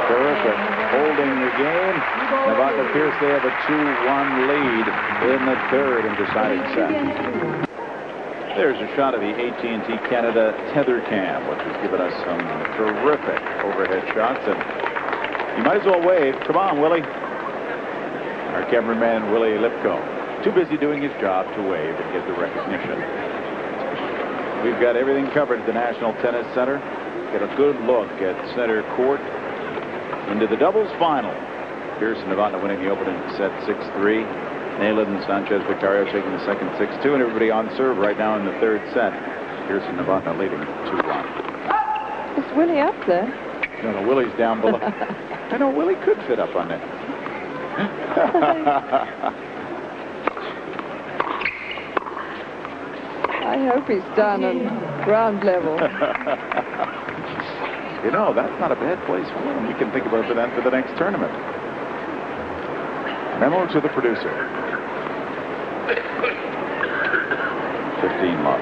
Terrific. Holding the game. Novotna Pierce, they have a 2-1 lead in the third and deciding set. There's a shot of the AT&T Canada tether cam, which has given us some terrific overhead shots. And you might as well wave. Come on, Willie. Our cameraman, Willie Lipko, too busy doing his job to wave and get the recognition. We've got everything covered at the National Tennis Center. Get a good look at center court into the doubles final. Pierce and Novotna winning the opening set 6-3. Neiland and Sanchez Vicario taking the second 6-2, and everybody on serve right now in the third set. Pierce and Novotna leading 2-1. Is Willie up there? No, Willie's down below. I know Willie could fit up on that. I hope he's down on ground level. You know, that's not a bad place for him. You can think about that for the next tournament. Memo to the producer. 15 love.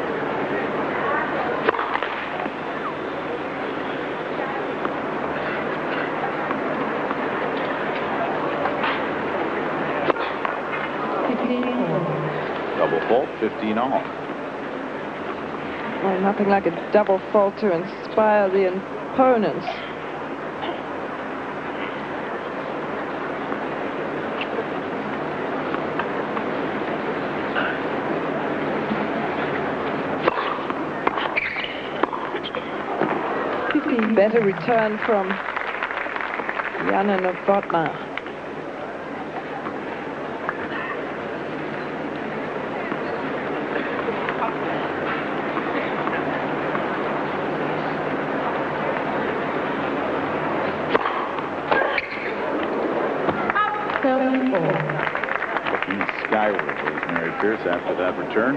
Double fault, 15 all. Well, nothing like a double fault to inspire the opponents. Better return from Jana Novotna. Looking skyward was Mary Pierce after that return.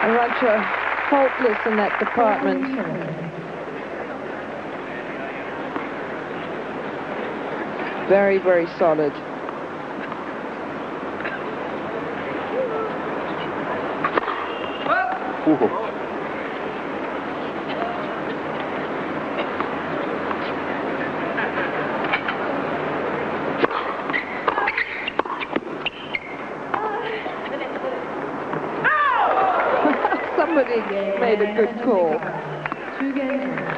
Arantxa faultless in that department. very, very solid. Somebody made a good call.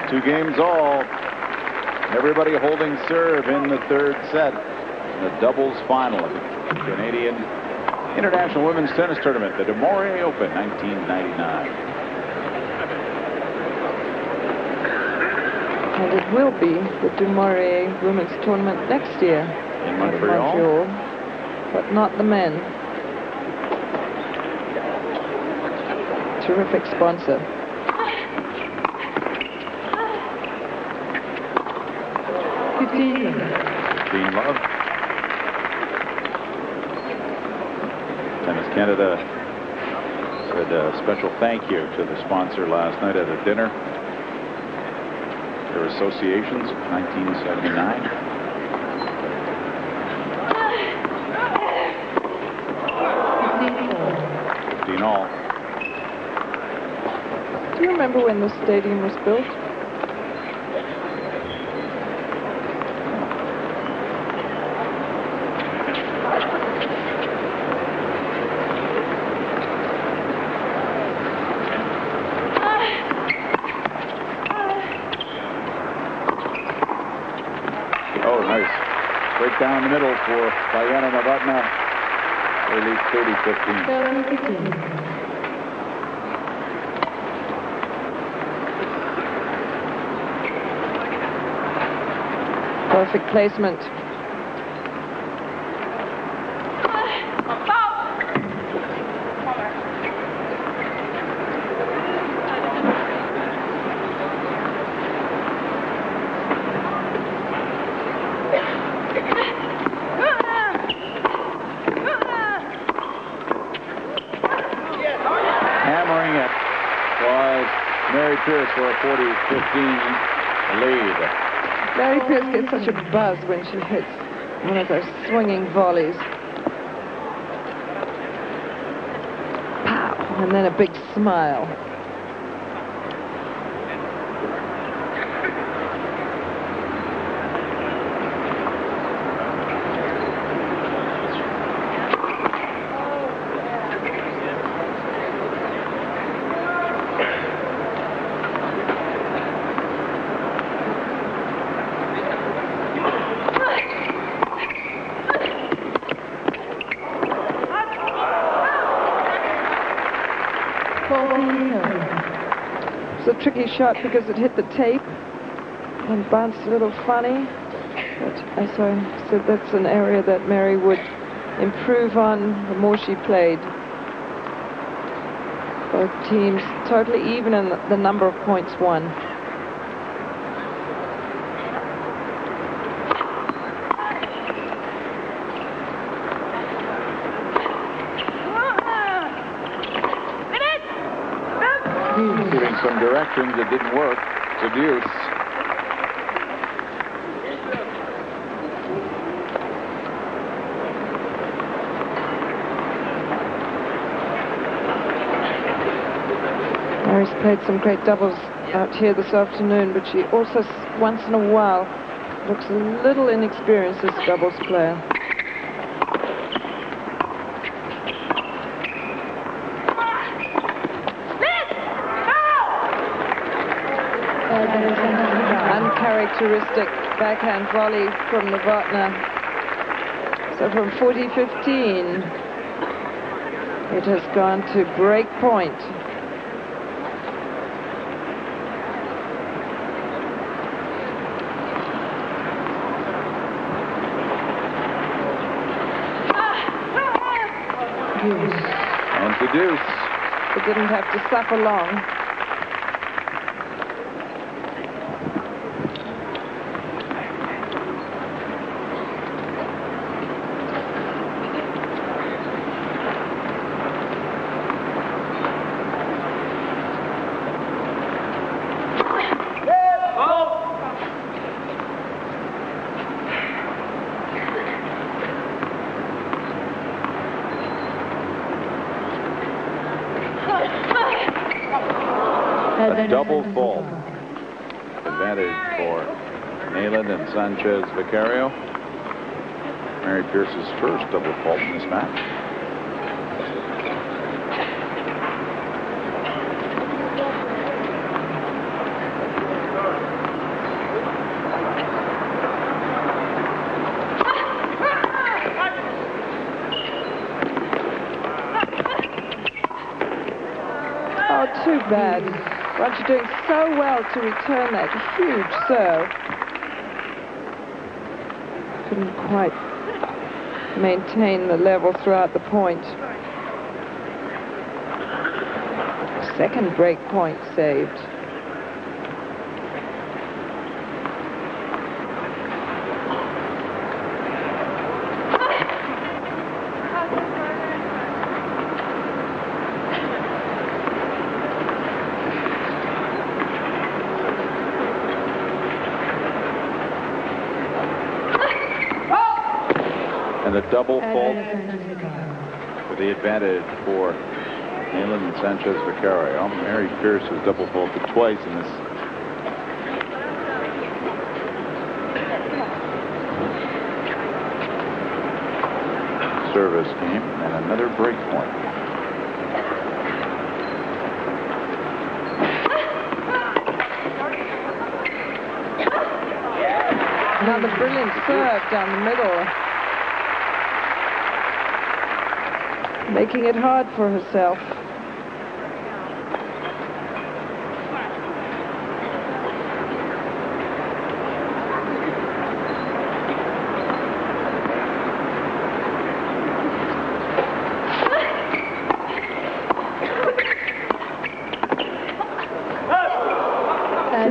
2 games all. Everybody holding serve in the third set. The doubles final of the Canadian International Women's Tennis Tournament, the Demore Open 1999. And it will be the Demore Women's Tournament next year in Montreal, but not the men. Terrific sponsor. Dean Love. Tennis Canada said a special thank you to the sponsor last night at a dinner. Their associations, 1979. Dean All. Do you remember when the stadium was built? Oh, nice. Break down the middle for Jana Novotna. They lead 30-15. Perfect placement. Hammering it was Mary Pierce for a 40-15 lead. Mary Pierce gets such a buzz when she hits one of those swinging volleys. Pow! And then a big smile. It's a tricky shot because it hit the tape and bounced a little funny. But as I said, that's an area that Mary would improve on the more she played. Both teams totally even in the number of points won. Giving some directions, it didn't work. It's a deuce. Mary's played some great doubles out here this afternoon, but she also, once in a while, looks a little inexperienced as a doubles player. Uncharacteristic backhand volley from Novotna. So from 40-15, it has gone to break point. And to deuce. It didn't have to suffer long. A double fault. Advantage for Neiland and Sanchez Vicario. Mary Pierce's first double fault in this match. Oh, too bad. Arantxa doing so well to return that huge serve. Couldn't quite maintain the level throughout the point. Second break point saved. And a double fault for the advantage for Neiland and Sanchez Vicario. Mary Pierce has double faulted twice in this service game, and another break point. Another brilliant serve down the middle. Making it hard for herself.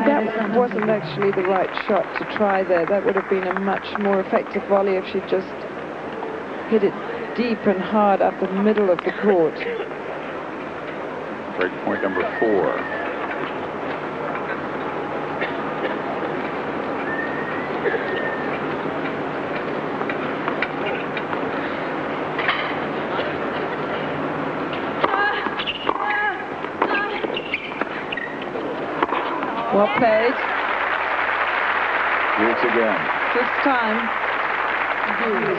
That wasn't actually the right shot to try there. That would have been a much more effective volley if she just hit it deep and hard up the middle of the court. Break point number 4. Well played. Here's again. This time. Good.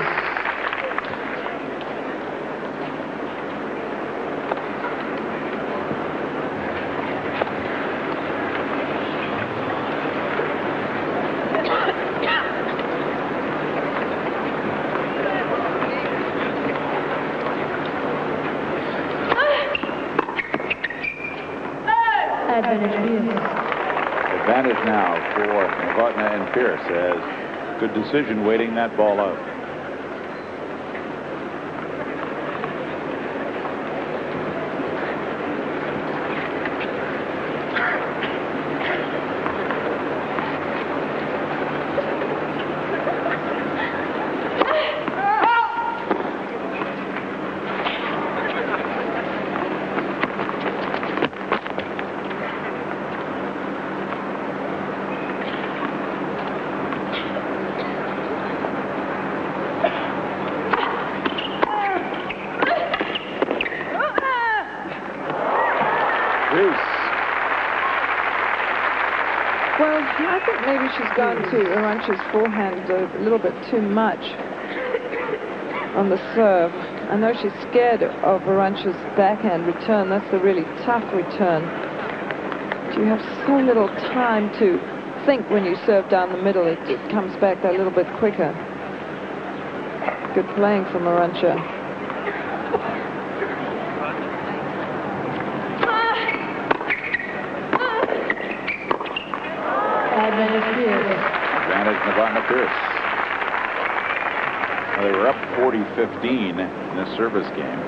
Advantage now for Novotna and Pierce as good decision waiting that ball out. Well, I think maybe she's gone to Arantxa's forehand a little bit too much on the serve. I know she's scared of Arantxa's backhand return. That's a really tough return. You have so little time to think when you serve down the middle. It comes back that little bit quicker. Good playing from Arantxa. Advantage Novotna Pierce. Well, they were up 40-15 in this service game.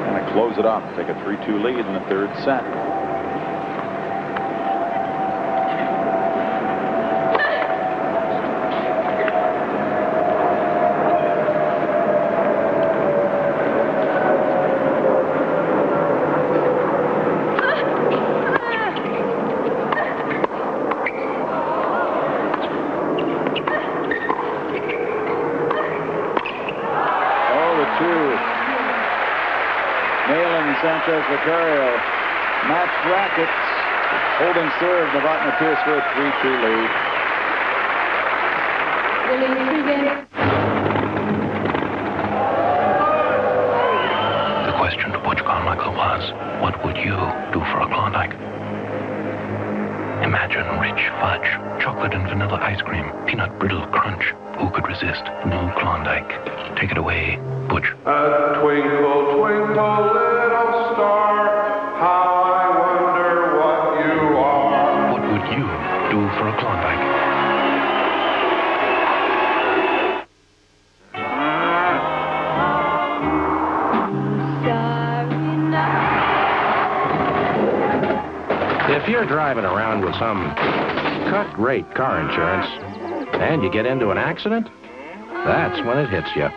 And to close it up, take a 3-2 lead in the third set. Sanchez Vicario match rackets. Holding serve, Novotna Pierce for a 3-2 lead. The question to Butch Carmichael was, what would you do for a Klondike? Imagine rich fudge, chocolate and vanilla ice cream, peanut brittle crunch. Who could resist? New Klondike. Take it away, Butch. A twinkle, twinkle, little star, how I wonder what you are. What would you do for a Klondike? If you're driving around with some cut-rate car insurance and you get into an accident, that's when it hits you.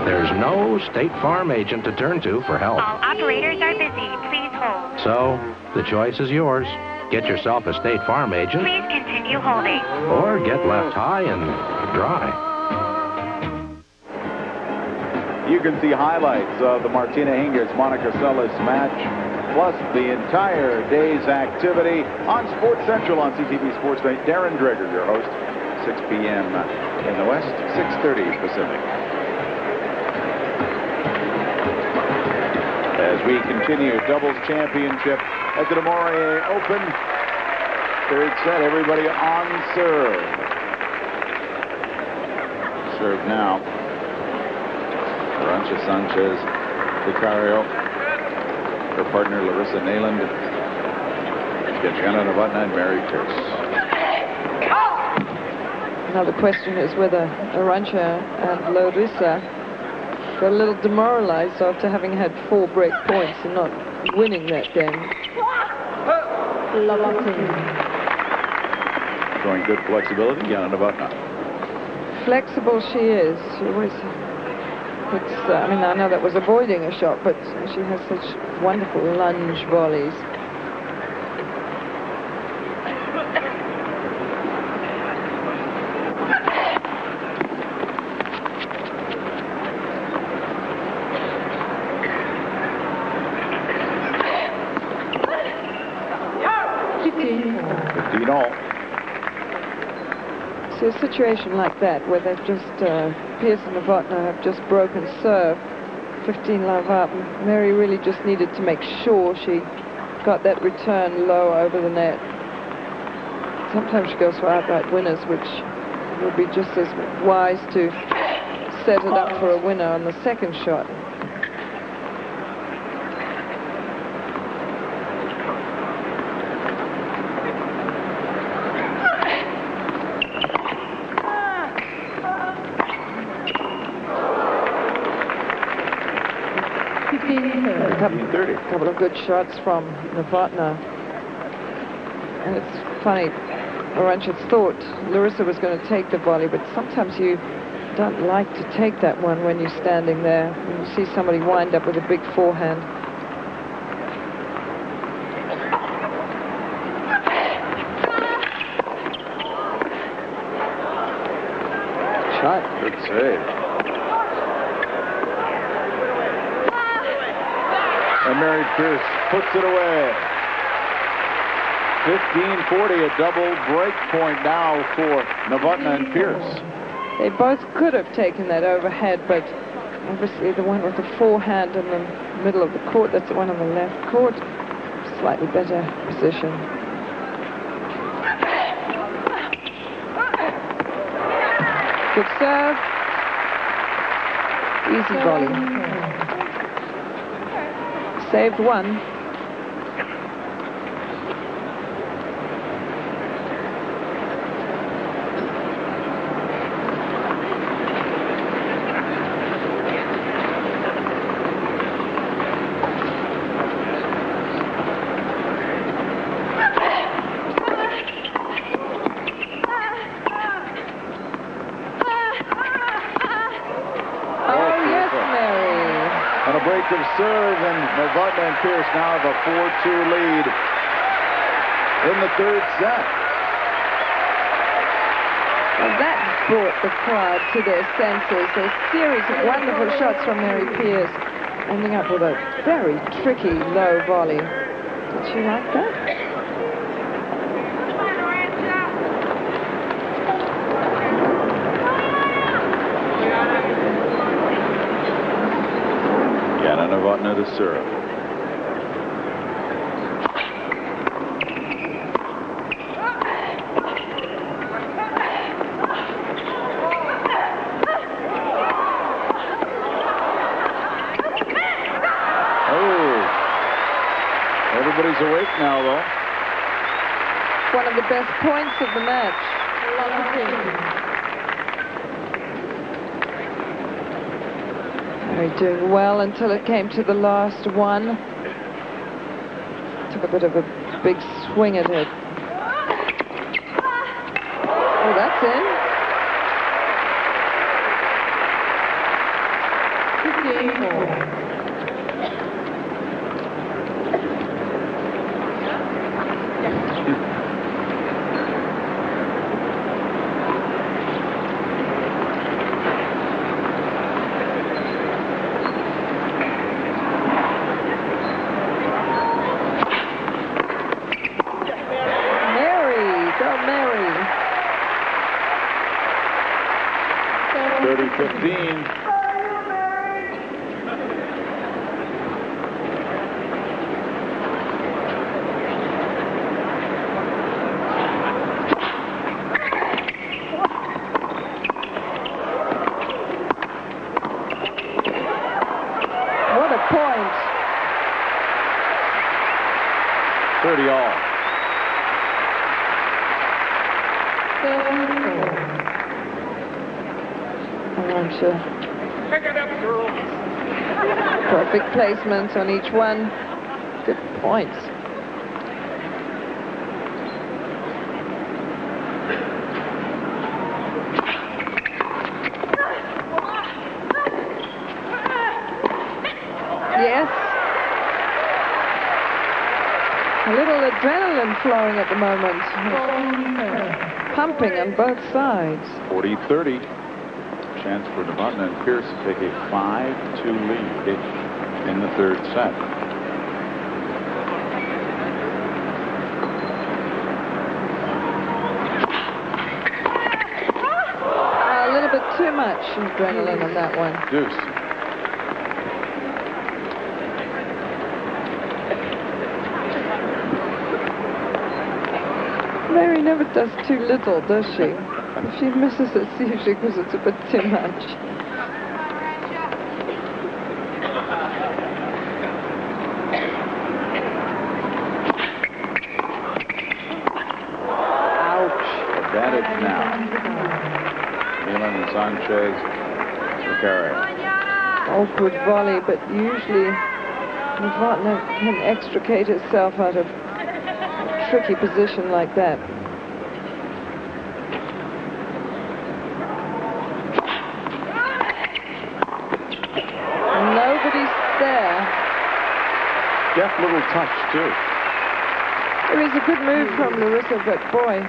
There's no State Farm agent to turn to for help. All operators are busy. Please hold. So, the choice is yours. Get yourself a State Farm agent. Please continue holding. Or get left high and dry. You can see highlights of the Martina Hingis-Monica Seles match, plus the entire day's activity on Sports Central on CTV Sports Night. Darren Dreger, your host, 6 p.m. in the West, 6:30 Pacific. As we continue, doubles championship at the Demore Open. Third set, everybody on serve. Serve now. Arantxa, Sanchez, Vicario. Her partner, Larisa Neiland. Jana, Novotna, and Mary Pierce. Now the question is whether Arantxa and Larisa got a little demoralized after having had 4 break points and not winning that game. Showing good flexibility, Jana Novotna. Flexible she is. She always puts, I mean, I know that was avoiding a shot, but she has such wonderful lunge volleys. So a situation like that where they've just, Pierce and Novotna have just broken serve, 15 love up, Mary really just needed to make sure she got that return low over the net. Sometimes she goes for outright winners, which would be just as wise to set it up for a winner on the second shot. A couple of good shots from Novotna. And it's funny, Arantxa thought Larisa was going to take the volley, but sometimes you don't like to take that one when you're standing there, when you see somebody wind up with a big forehand. Shot. Good save. And Mary Pierce puts it away. 15-40, a double break point now for Novotna and Pierce. They both could have taken that overhead, but obviously the one with the forehand in the middle of the court, that's the one on the left court, slightly better position. Good serve. Easy volley. Saved one. Of serve, and Novotna and Pierce now have a 4-2 lead in the third set. Well, that brought the crowd to their senses. A series of wonderful shots from Mary Pierce, ending up with a very tricky low volley. Did you like that? Jana Novotna to serve. Everybody's awake now, though. One of the best points of the match. Very doing well until it came to the last one. Took a bit of a big swing at it. Oh, that's in. 54. Go Mary. 30-15. What a point. 30 all. Arantxa. Perfect placement on each one. Good points. Yes. A little adrenaline flowing at the moment. Pumping on both sides. 40-30. Chance for Novotna and Pierce to take a 5-2 lead in the third set. A little bit too much adrenaline on that one. Deuce. Mary never does too little, does she? If she misses, it's usually because it's a bit too much. Ouch. Advantage now. Neiland and Sanchez. Vicario. Oh, good volley, but usually Novotna can extricate herself out of a tricky position like that. Nobody's there. Deft little touch, too. It was a good move from Larisa, but boy,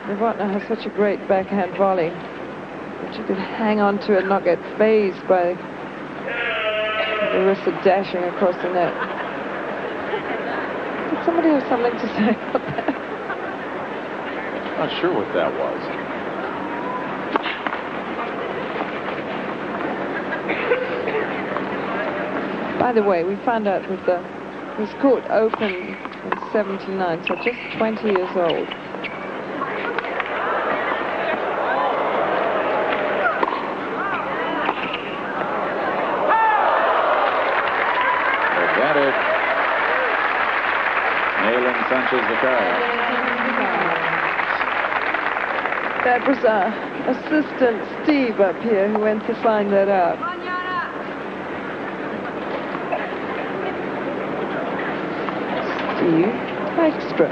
Novotna has such a great backhand volley. But she could hang on to it and not get phased by Larisa dashing across the net. Did somebody have something to say about that? Not sure what that was. By the way, we found out that this court opened in 79, so just 20 years old. Advantage. Neiland, Sanchez, Vicario. That was our assistant, Steve, up here, who went to find that out. Steve Extra.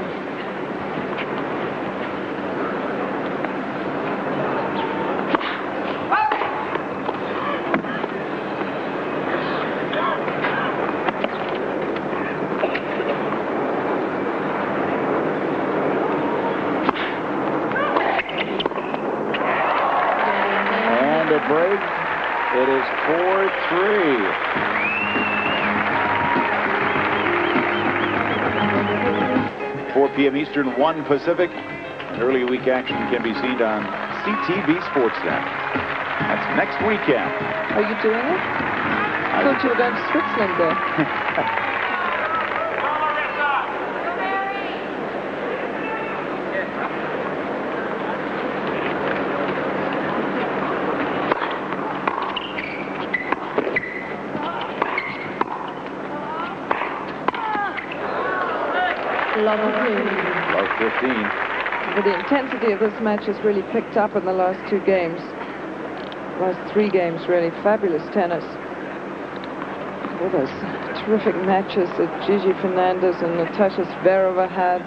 And a break. It is 4-3. 4 p.m. Eastern, 1 Pacific. And early week action can be seen on CTV Sportsnet. That's next weekend. Are you doing it? I thought you were going to Switzerland there. 15. But the intensity of this match has really picked up in the last 2 games. Last 3 games, really. Fabulous tennis. All those terrific matches that Gigi Fernandez and Natasha Zvereva had.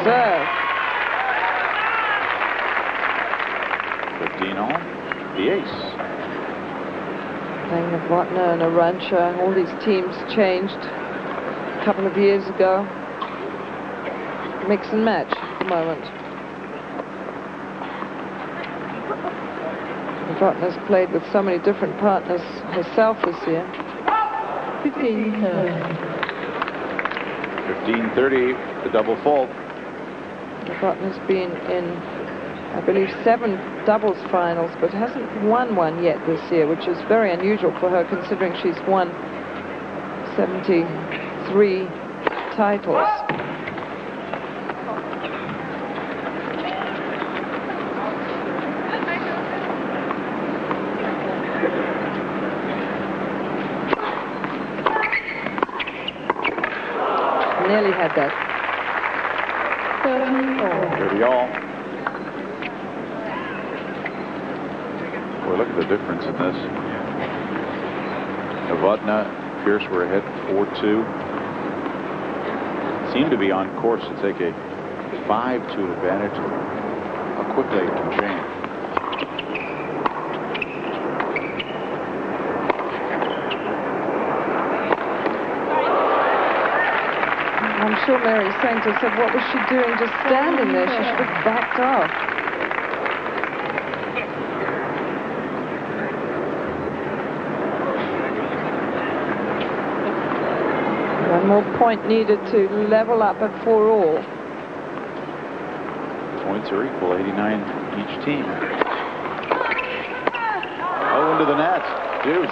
Serve. 15 all. The ace. Playing Novotna and Arantxa. All these teams changed a couple of years ago. Mix and match at the moment. Novotna's played with so many different partners herself this year. 15-30, the double fault. Novotna's been in, I believe, 7 doubles finals, but hasn't won one yet this year, which is very unusual for her, considering she's won 73 titles. Nearly had that. 30 all. Boy, look at the difference in this. Novotna, Pierce were ahead 4-2. Seem to be on course to take a 5-2 advantage. How quickly it can change. I'm sure Mary Sanchez said, what was she doing just standing there? She should have backed off. One more point needed to level up at 4-all. Points are equal, 89 each team. Oh, into the net. Deuce.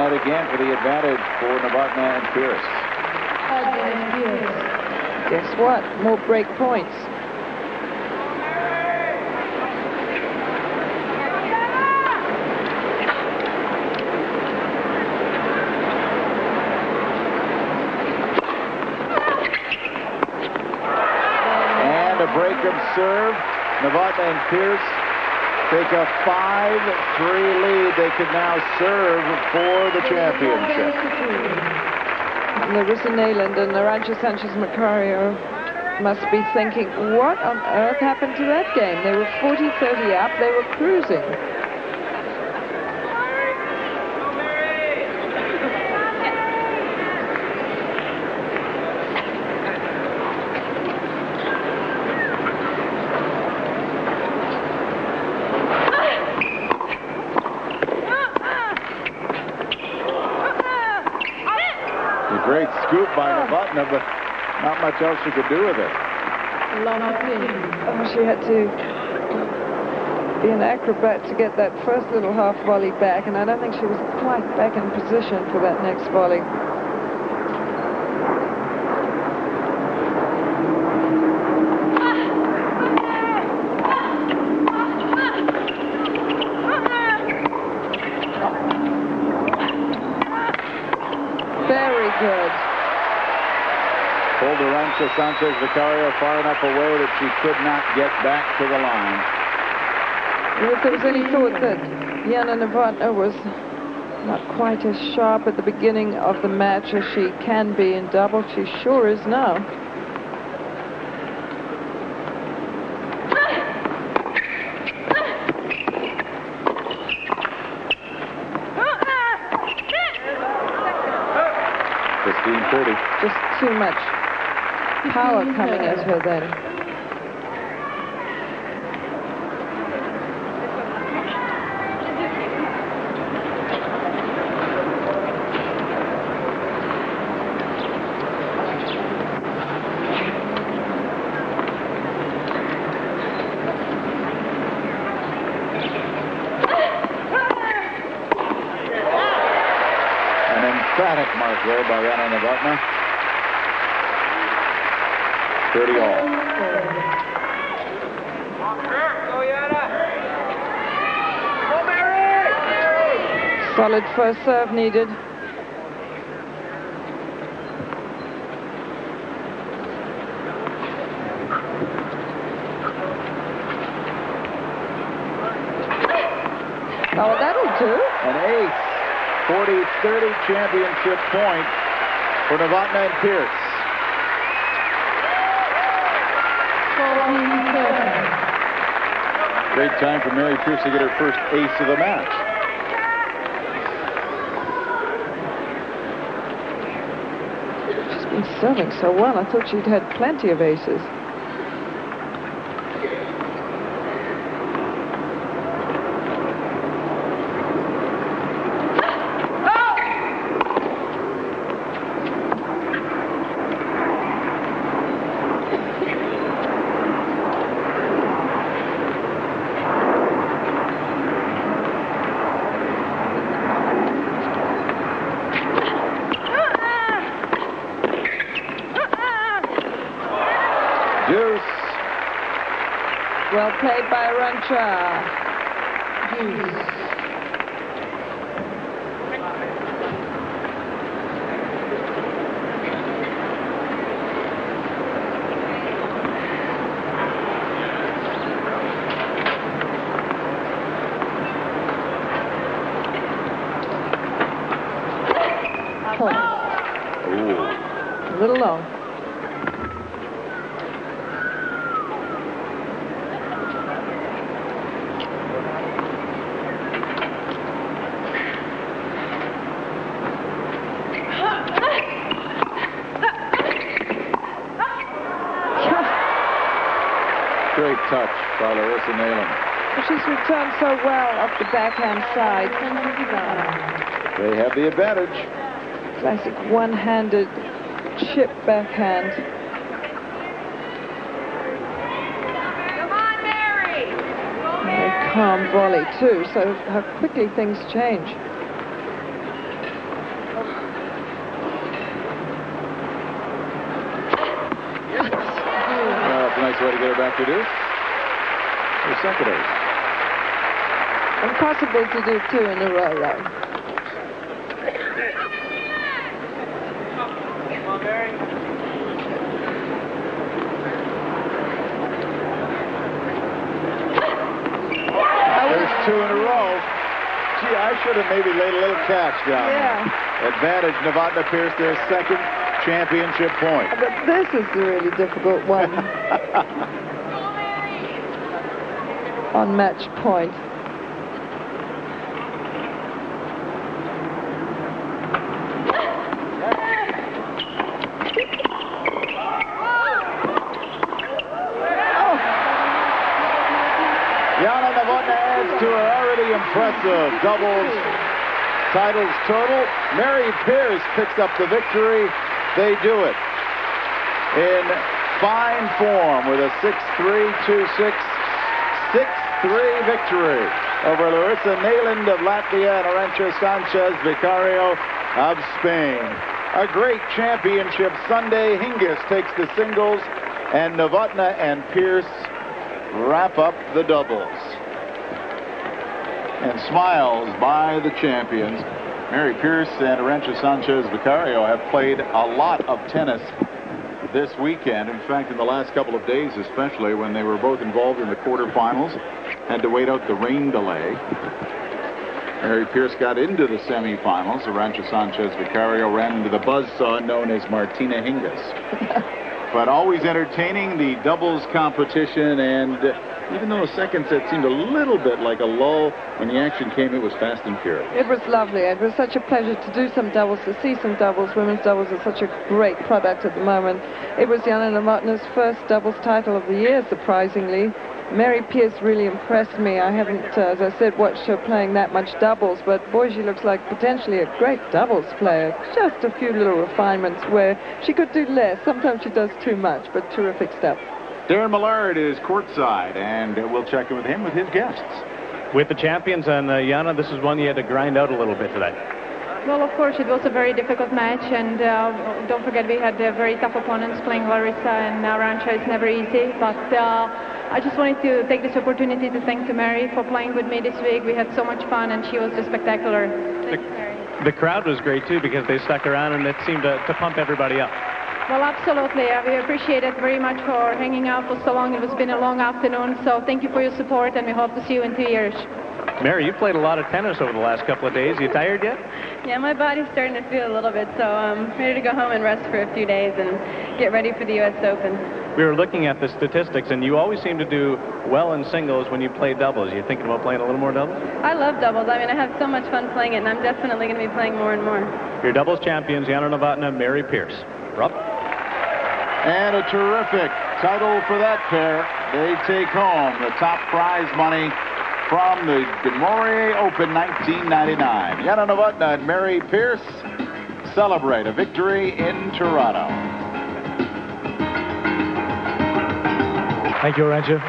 Again for the advantage for Novotna and Pierce. Guess what? More break points. And a break of serve. Novotna and Pierce take a 5-3 lead. They can now serve for the championship. Larisa Neiland and Arantxa Sanchez Vicario must be thinking, what on earth happened to that game? They were 40-30 up. They were cruising. Great scoop by Novotna, but not much else she could do with it. Oh, she had to be an acrobat to get that first little half volley back, and I don't think she was quite back in position for that next volley. Very good. Pulled Arantxa Sanchez Vicario far enough away that she could not get back to the line. If there was any thought that Jana Novotna was not quite as sharp at the beginning of the match as she can be in double, she sure is now. 30. Just too much power coming at her then. Emphatic mark there by Jana Novotna. 30 all. Solid first serve needed. Oh, that'll do. An ace. 40-30 championship point for Novotna and Pierce. Great time for Mary Pierce to get her first ace of the match. She's been serving so well. I thought she'd had plenty of aces. Well played by Arantxa. A little long. Great touch by Larisa Neiland. She's returned so well off the backhand side. They have the advantage. Classic one-handed chip backhand. Come on, Mary! Very calm volley too, so how quickly things change. Nice way to get her back to deuce. Her second ace. Impossible to do two in a row, though. There's two in a row. Gee, I should have maybe laid a little catch down. Yeah. Advantage Novotna Pierce, their second championship point. But this is the really difficult one. On match point. Jana Novotna adds to her already impressive doubles titles total. Mary Pierce picks up the victory. They do it in fine form with a 6-3, 2-6, 6-3 victory over Larisa Neiland of Latvia and Arantxa Sanchez Vicario of Spain. A great championship Sunday. Hingis takes the singles, and Novotna and Pierce wrap up the doubles. And smiles by the champions. Mary Pierce and Arantxa Sanchez Vicario have played a lot of tennis this weekend. In fact, in the last couple of days, especially when they were both involved in the quarterfinals, had to wait out the rain delay. Mary Pierce got into the semifinals. Arantxa Sanchez Vicario ran into the buzzsaw known as Martina Hingis. but always entertaining, the doubles competition. And even though the second set seemed a little bit like a lull, when the action came, it was fast and furious. It was lovely. It was such a pleasure to do some doubles, to see some doubles. Women's doubles is such a great product at the moment. It was Jana Novotna's first doubles title of the year, surprisingly. Mary Pierce really impressed me. I haven't, as I said, watched her playing that much doubles, but boy, she looks like potentially a great doubles player. Just a few little refinements where she could do less. Sometimes she does too much, but terrific stuff. Darren Millard is courtside, and we'll check in with him with his guests. With the champions, and Jana, this is one you had to grind out a little bit today. Well, of course, it was a very difficult match, and don't forget we had very tough opponents playing Larisa and Arantxa. It's never easy, but I just wanted to take this opportunity to thank Mary for playing with me this week. We had so much fun, and she was just spectacular. The crowd was great, too, because they stuck around, and it seemed to pump everybody up. Well, absolutely. We appreciate it very much for hanging out for so long. It's been a long afternoon, so thank you for your support, and we hope to see you in 2 years. Mary, you played a lot of tennis over the last couple of days. You tired yet? Yeah, my body's starting to feel a little bit, so I'm ready to go home and rest for a few days and get ready for the U.S. Open. We were looking at the statistics, and you always seem to do well in singles when you play doubles. You thinking about playing a little more doubles? I love doubles. I mean, I have so much fun playing it, and I'm definitely going to be playing more and more. Your doubles champions, Jana Novotna, Mary Pierce. Rob? And a terrific title for that pair. They take home the top prize money from the Demore Open 1999. Jana Novotna and Mary Pierce celebrate a victory in Toronto. Thank you, Arantxa.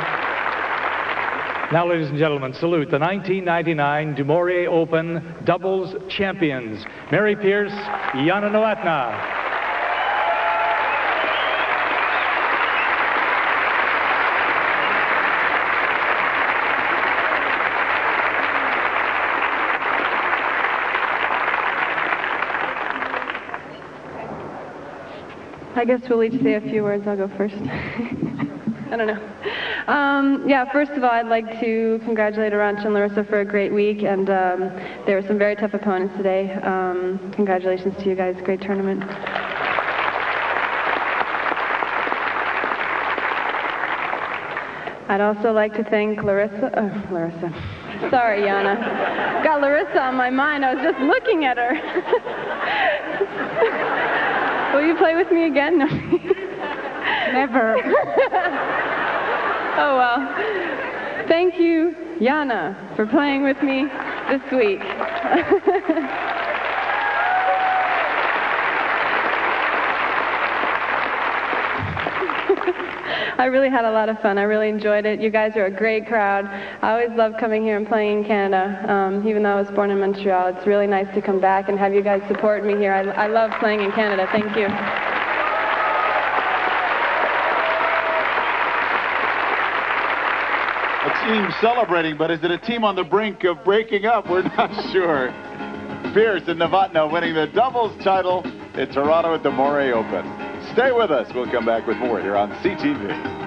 Now, ladies and gentlemen, salute the 1999 Demore Open doubles champions, Mary Pierce, Jana Novotna. I guess we'll each say a few words. I'll go first. I don't know. Yeah, first of all, I'd like to congratulate Arantxa and Larisa for a great week, and there were some very tough opponents today. Congratulations to you guys. Great tournament. I'd also like to thank Larisa. Sorry, Jana. Got Larisa on my mind. I was just looking at her. Will you play with me again? No. Never. Oh, well. Thank you, Jana, for playing with me this week. I really had a lot of fun. I really enjoyed it. You guys are a great crowd. I always love coming here and playing in Canada. Even though I was born in Montreal, it's really nice to come back and have you guys support me here. I love playing in Canada. Thank you. A team celebrating, but is it a team on the brink of breaking up? We're not sure. Pierce and Novotna winning the doubles title in Toronto at the Demore Open. Stay with us. We'll come back with more here on CTV.